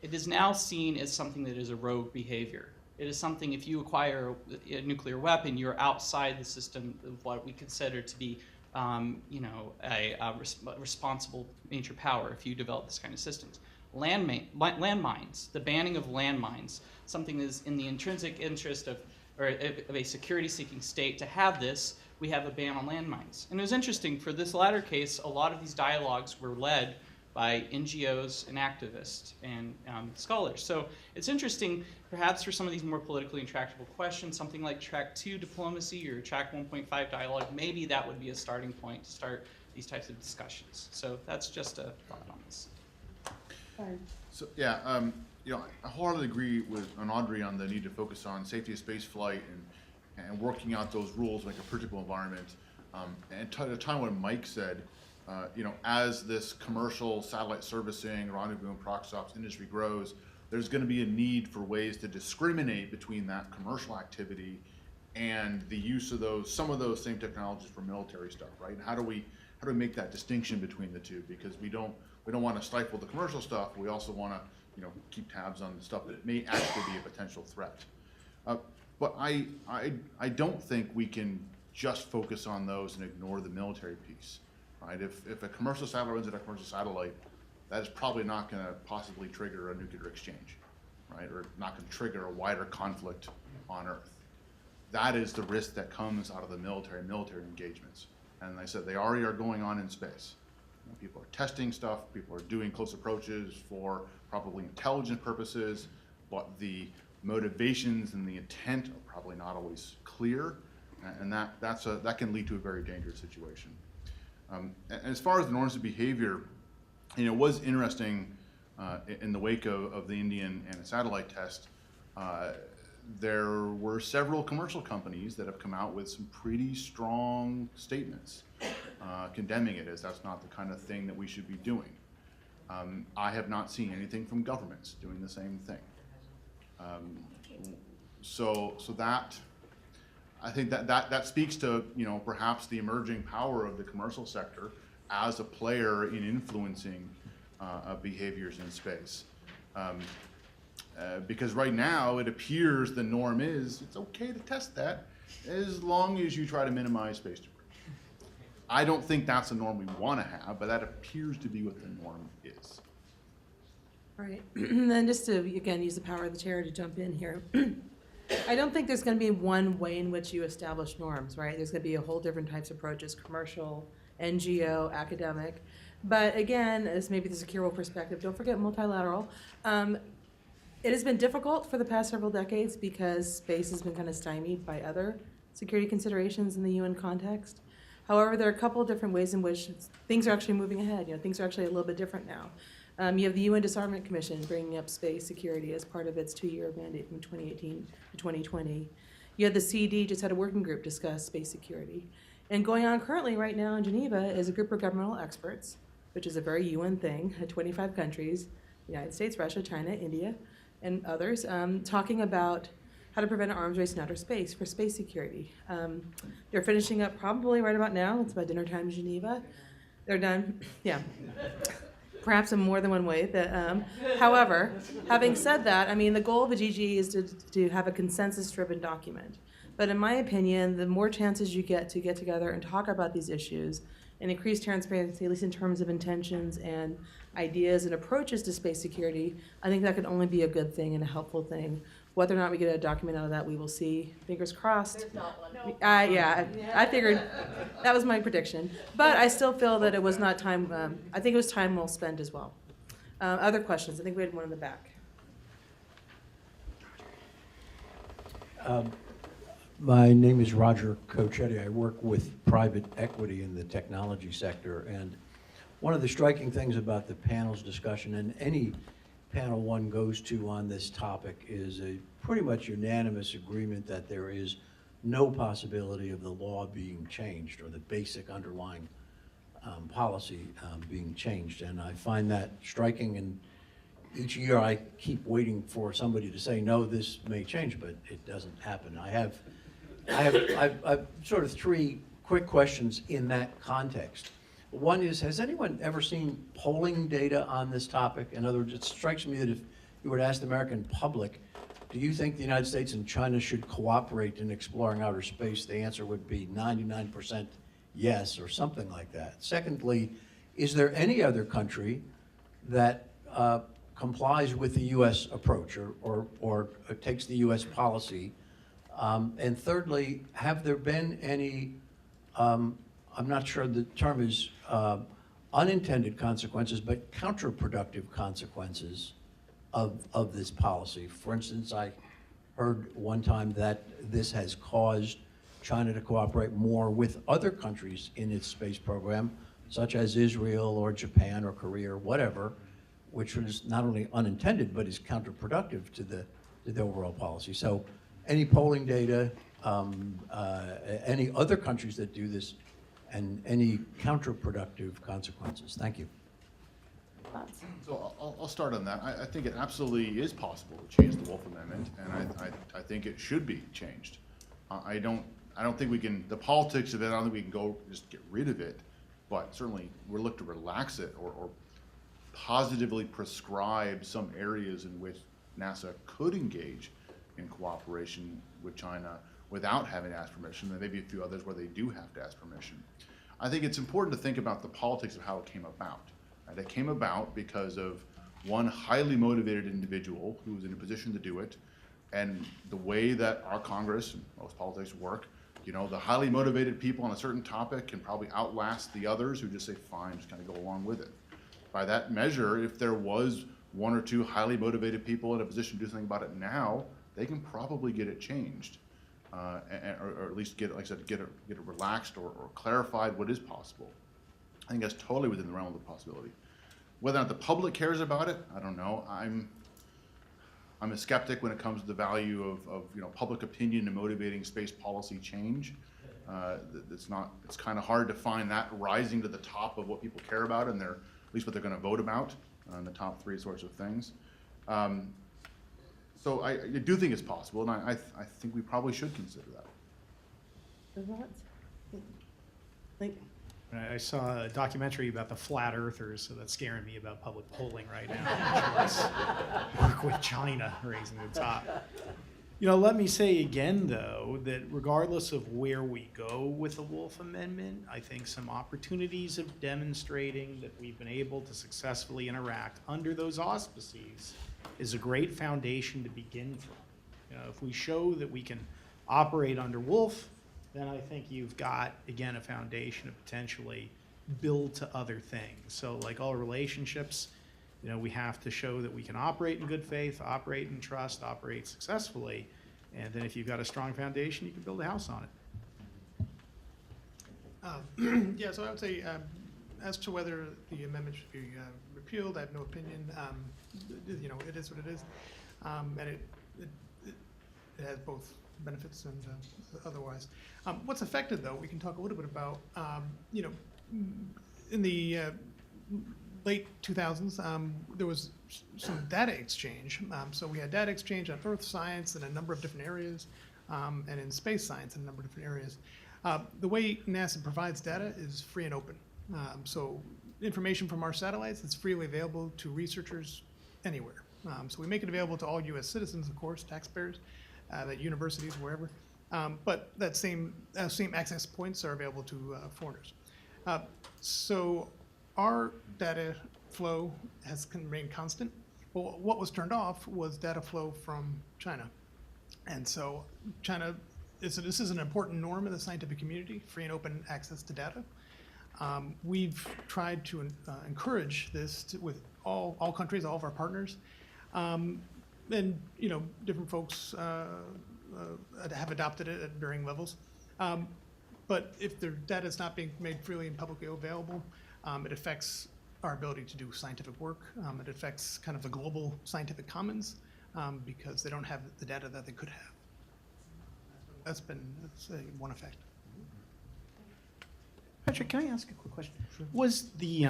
Speaker 2: it is now seen as something that is a rogue behavior. It is something, if you acquire a nuclear weapon, you're outside the system of what we consider to be a responsible major power if you develop this kind of systems. Landmines, the banning of landmines, something that is in the intrinsic interest of a security-seeking state to have this, we have a ban on landmines. And it was interesting, for this latter case, a lot of these dialogues were led by NGOs and activists and scholars. So it's interesting, perhaps for some of these more politically intractable questions, something like Track 2 diplomacy or Track 1.5 dialogue, maybe that would be a starting point to start these types of discussions. So that's just a thought on this.
Speaker 6: So yeah, I wholeheartedly agree with Audrey on the need to focus on safety of space flight and working out those rules like a predictable environment. And to tie what Mike said, as this commercial satellite servicing, rendezvous and proxy ops industry grows, there's going to be a need for ways to discriminate between that commercial activity and the use of some of those same technologies for military stuff, right? And how do we make that distinction between the two? Because we don't want to stifle the commercial stuff. We also want to, keep tabs on the stuff that may actually be a potential threat. But I don't think we can just focus on those and ignore the military piece, right? If a commercial satellite runs into a commercial satellite, that is probably not going to possibly trigger a nuclear exchange, right? Or not going to trigger a wider conflict on Earth. That is the risk that comes out of the military engagements. And like I said, they already are going on in space. People are testing stuff, people are doing close approaches for probably intelligence purposes, but the motivations and the intent are probably not always clear, and that can lead to a very dangerous situation. And as far as the norms of behavior, it was interesting in the wake of the Indian and satellite test, there were several commercial companies that have come out with some pretty strong statements condemning it as that's not the kind of thing that we should be doing. I have not seen anything from governments doing the same thing. So that, I think that speaks to, perhaps the emerging power of the commercial sector as a player in influencing behaviors in space. Because right now it appears the norm is it's okay to test that as long as you try to minimize space debris. I don't think that's a norm we want to have, but that appears to be what the norm is.
Speaker 1: All right, and then just to, again, use the power of the chair to jump in here. I don't think there's going to be one way in which you establish norms, right? There's going to be a whole different types of approaches, commercial NGO, academic. But again, as maybe the secure world perspective, don't forget multilateral. It has been difficult for the past several decades because space has been kind of stymied by other security considerations in the UN context. However, there are a couple of different ways in which things are actually moving ahead. Things are actually a little bit different now. You have the UN Disarmament Commission bringing up space security as part of its 2-year mandate from 2018 to 2020. You have the CD just had a working group discuss space security. And going on currently right now in Geneva is a group of governmental experts, which is a very UN thing, 25 countries, the United States, Russia, China, India, and others, talking about how to prevent an arms race in outer space for space security. They're finishing up probably right about now. It's about dinner time in Geneva. They're done, yeah. Perhaps in more than one way. However, having said that, I mean, the goal of a GG is to have a consensus-driven document. But in my opinion, the more chances you get to get together and talk about these issues and increase transparency, at least in terms of intentions and ideas and approaches to space security, I think that could only be a good thing and a helpful thing. Whether or not we get a document out of that, we will see. Fingers crossed.
Speaker 4: There's not one. No.
Speaker 1: I figured that was my prediction. But I still feel that it was not time, I think it was time well spent as well. Other questions? I think we had one in the back.
Speaker 12: My name is Roger Cochetti. I work with private equity in the technology sector. And one of the striking things about the panel's discussion, and any panel one goes to on this topic, is a pretty much unanimous agreement that there is no possibility of the law being changed or the basic underlying policy being changed. And I find that striking, and each year I keep waiting for somebody to say, no, this may change, but it doesn't happen. I've sort of 3 quick questions in that context. One is, has anyone ever seen polling data on this topic? In other words, it strikes me that if you were to ask the American public, do you think the United States and China should cooperate in exploring outer space? The answer would be 99% yes, or something like that. Secondly, is there any other country that complies with the U.S. approach or takes the U.S. policy? And thirdly, have there been any, I'm not sure the term is unintended consequences, but counterproductive consequences of this policy? For instance, I heard one time that this has caused China to cooperate more with other countries in its space program, such as Israel or Japan or Korea or whatever, which was not only unintended, but is counterproductive to the overall policy. So any polling data, any other countries that do this, and any counterproductive consequences? Thank you.
Speaker 6: So I'll start on that. I think it absolutely is possible to change the Wolf Amendment, and I think it should be changed. I don't think we can, the politics of it, I don't think we can go just get rid of it, but certainly we're looking to relax it or positively prescribe some areas in which NASA could engage in cooperation with China without having to ask permission, and maybe a few others where they do have to ask permission. I think it's important to think about the politics of how it came about. Right? It came about because of one highly motivated individual who was in a position to do it, and the way that our Congress and most politics work, you know, the highly motivated people on a certain topic can probably outlast the others who just say, fine, just kind of go along with it. By that measure, if there was 1 or 2 highly motivated people in a position to do something about it now, they can probably get it changed, or at least get, like I said, get it relaxed or clarified what is possible. I think that's totally within the realm of the possibility. Whether or not the public cares about it, I don't know. I'm a skeptic when it comes to the value of public opinion and motivating space policy change. It's kind of hard to find that rising to the top of what people care about and at least what they're going to vote about on the top 3 sorts of things. So I do think it's possible, and I think we probably should consider that.
Speaker 3: I saw a documentary about the flat earthers, so that's scaring me about public polling right now. Let's work with China raising the top. Let me say again, though, that regardless of where we go with the Wolf Amendment, I think some opportunities of demonstrating that we've been able to successfully interact under those auspices is a great foundation to begin from. If we show that we can operate under Wolf, then I think you've got, again, a foundation of potentially build to other things. So like all relationships, you know, we have to show that we can operate in good faith, operate in trust, operate successfully. And then if you've got a strong foundation, you can build a house on it. Yeah, so I would say, as to whether the amendment should be repealed, I have no opinion. You know, it is what it is. And it has both benefits and otherwise. What's affected, though, we can talk a little bit about, you know, in the late 2000s, there was some data exchange. So we had data exchange on earth science in a number of different areas, and in space science in a number of different areas. The way NASA provides data is free and open. So information from our satellites is freely available to researchers anywhere. So we make it available to all U.S. citizens, of course, taxpayers, at universities, wherever. But that same access points are available to foreigners. So our data flow has remained constant. Well, what was turned off was data flow from China. And so China, this is an important norm in the scientific community, free and open access to data. We've tried to encourage this with all countries, all of our partners. And, you know, different folks have adopted it at varying levels. But if their data is not being made freely and publicly available, it affects our ability to do scientific work. It affects kind of the global scientific commons because they don't have the data that they could have. That's one effect.
Speaker 13: Patrick, can I ask a quick question? Sure. Was the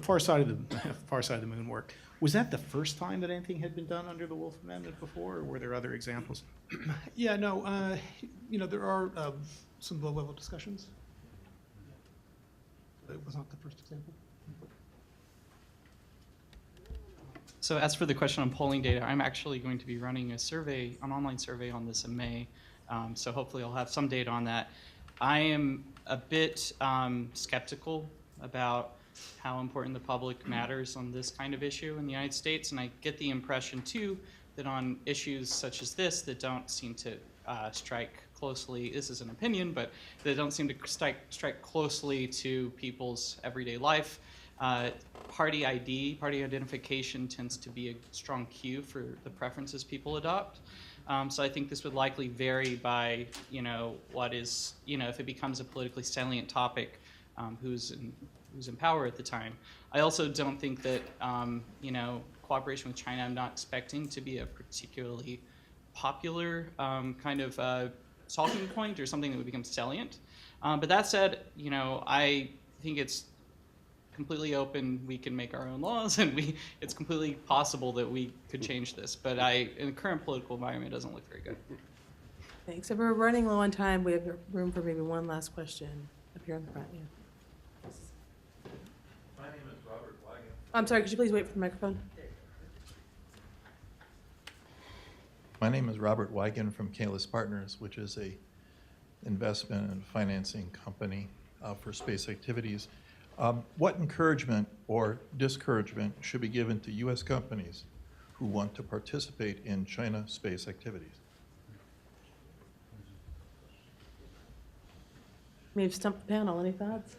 Speaker 13: far side of the moon work, was that the first time that anything had been done under the Wolf Amendment before, or were there other examples?
Speaker 3: Yeah, no, you know, there are some low-level discussions. It was not the first example.
Speaker 2: So as for the question on polling data, I'm actually going to be running a survey, an online survey on this in May. So hopefully I'll have some data on that. I am a bit skeptical about how important the public matters on this kind of issue in the United States, and I get the impression too that on issues such as this that don't seem to strike closely, this is an opinion, but they don't seem to strike closely to people's everyday life. Party ID, party identification tends to be a strong cue for the preferences people adopt. So I think this would likely vary by, you know, what is, you know, if it becomes a politically salient topic, who's in power at the time. I also don't think that, you know, cooperation with China, I'm not expecting to be a particularly popular kind of talking point or something that would become salient. But that said, you know, I think it's completely open. We can make our own laws, and it's completely possible that we could change this. But in the current political environment, it doesn't look very good.
Speaker 1: Thanks. If we're running low on time, we have room for maybe one last question up here in the front. Yeah.
Speaker 14: My name is Robert Weeden.
Speaker 1: I'm sorry, could you please wait for the microphone?
Speaker 14: My name is Robert Weeden from Kalis Partners, which is a investment and financing company for space activities. What encouragement or discouragement should be given to U.S. companies who want to participate in China space activities?
Speaker 1: Maybe stump the panel. Any thoughts?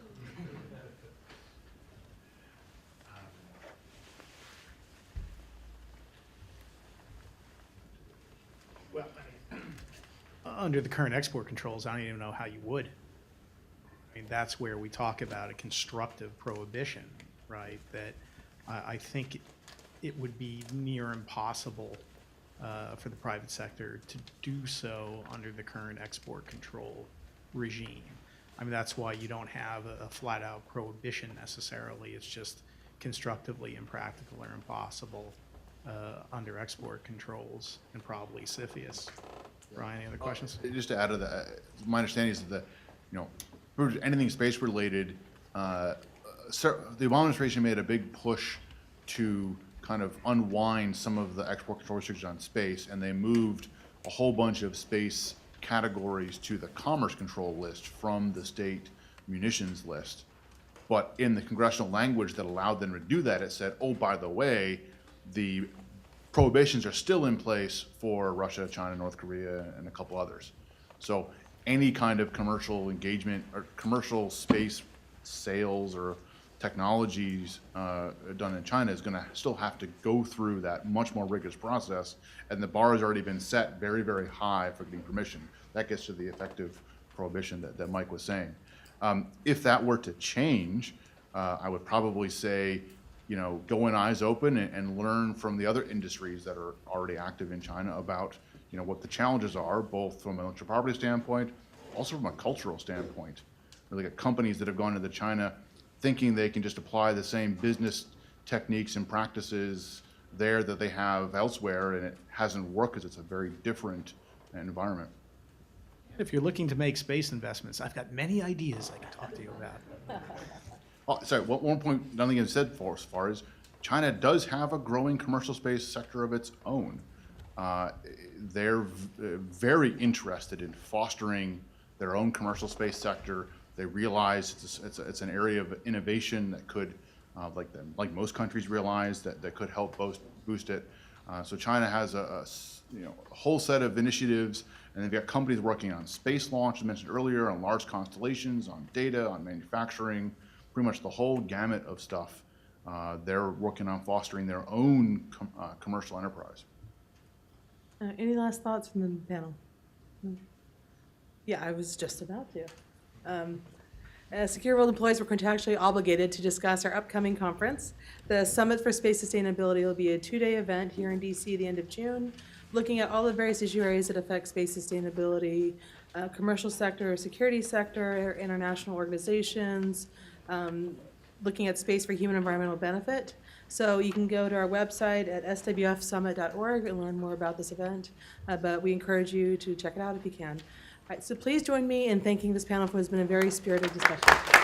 Speaker 3: Well, I mean, under the current export controls, I don't even know how you would. I mean, that's where we talk about a constructive prohibition, right? That I think it would be near impossible for the private sector to do so under the current export control regime. I mean, that's why you don't have a flat-out prohibition necessarily. It's just constructively impractical or impossible under export controls and probably CFIUS. Brian, any other questions?
Speaker 6: Just to add to that, my understanding is that, you know, anything space related, the Obama administration made a big push to kind of unwind some of the export control restrictions on space, and they moved a whole bunch of space categories to the commerce control list from the state munitions list. But in the congressional language that allowed them to do that, it said, oh, by the way, the prohibitions are still in place for Russia, China, North Korea, and a couple others. So any kind of commercial engagement or commercial space sales or technologies done in China is going to still have to go through that much more rigorous process, and the bar has already been set very, very high for getting permission. That gets to the effective prohibition that Mike was saying. If that were to change, I would probably say, go in eyes open and learn from the other industries that are already active in China about, what the challenges are, both from an intellectual property standpoint, also from a cultural standpoint. We look at companies that have gone into China thinking they can just apply the same business techniques and practices there that they have elsewhere, and it hasn't worked because it's a very different environment.
Speaker 13: If you're looking to make space investments, I've got many ideas I can talk to you about.
Speaker 6: Oh, sorry, one point, nothing is said for as far as China does have a growing commercial space sector of its own. They're very interested in fostering their own commercial space sector. They realize it's an area of innovation that could, like most countries realize, that could help boost it. So China has a whole set of initiatives, and they've got companies working on space launch, as mentioned earlier, on large constellations, on data, on manufacturing, pretty much the whole gamut of stuff. They're working on fostering their own commercial enterprise.
Speaker 1: Any last thoughts from the panel? Yeah, I was just about to. As Secure World employees, we're contractually obligated to discuss our upcoming conference. The Summit for Space Sustainability will be a 2-day event here in DC the end of June, looking at all the various issue areas that affect space sustainability, commercial sector, security sector, international organizations, looking at space for human environmental benefit. So you can go to our website at swfsummit.org and learn more about this event, but we encourage you to check it out if you can. All right, so please join me in thanking this panel for what has been a very spirited discussion.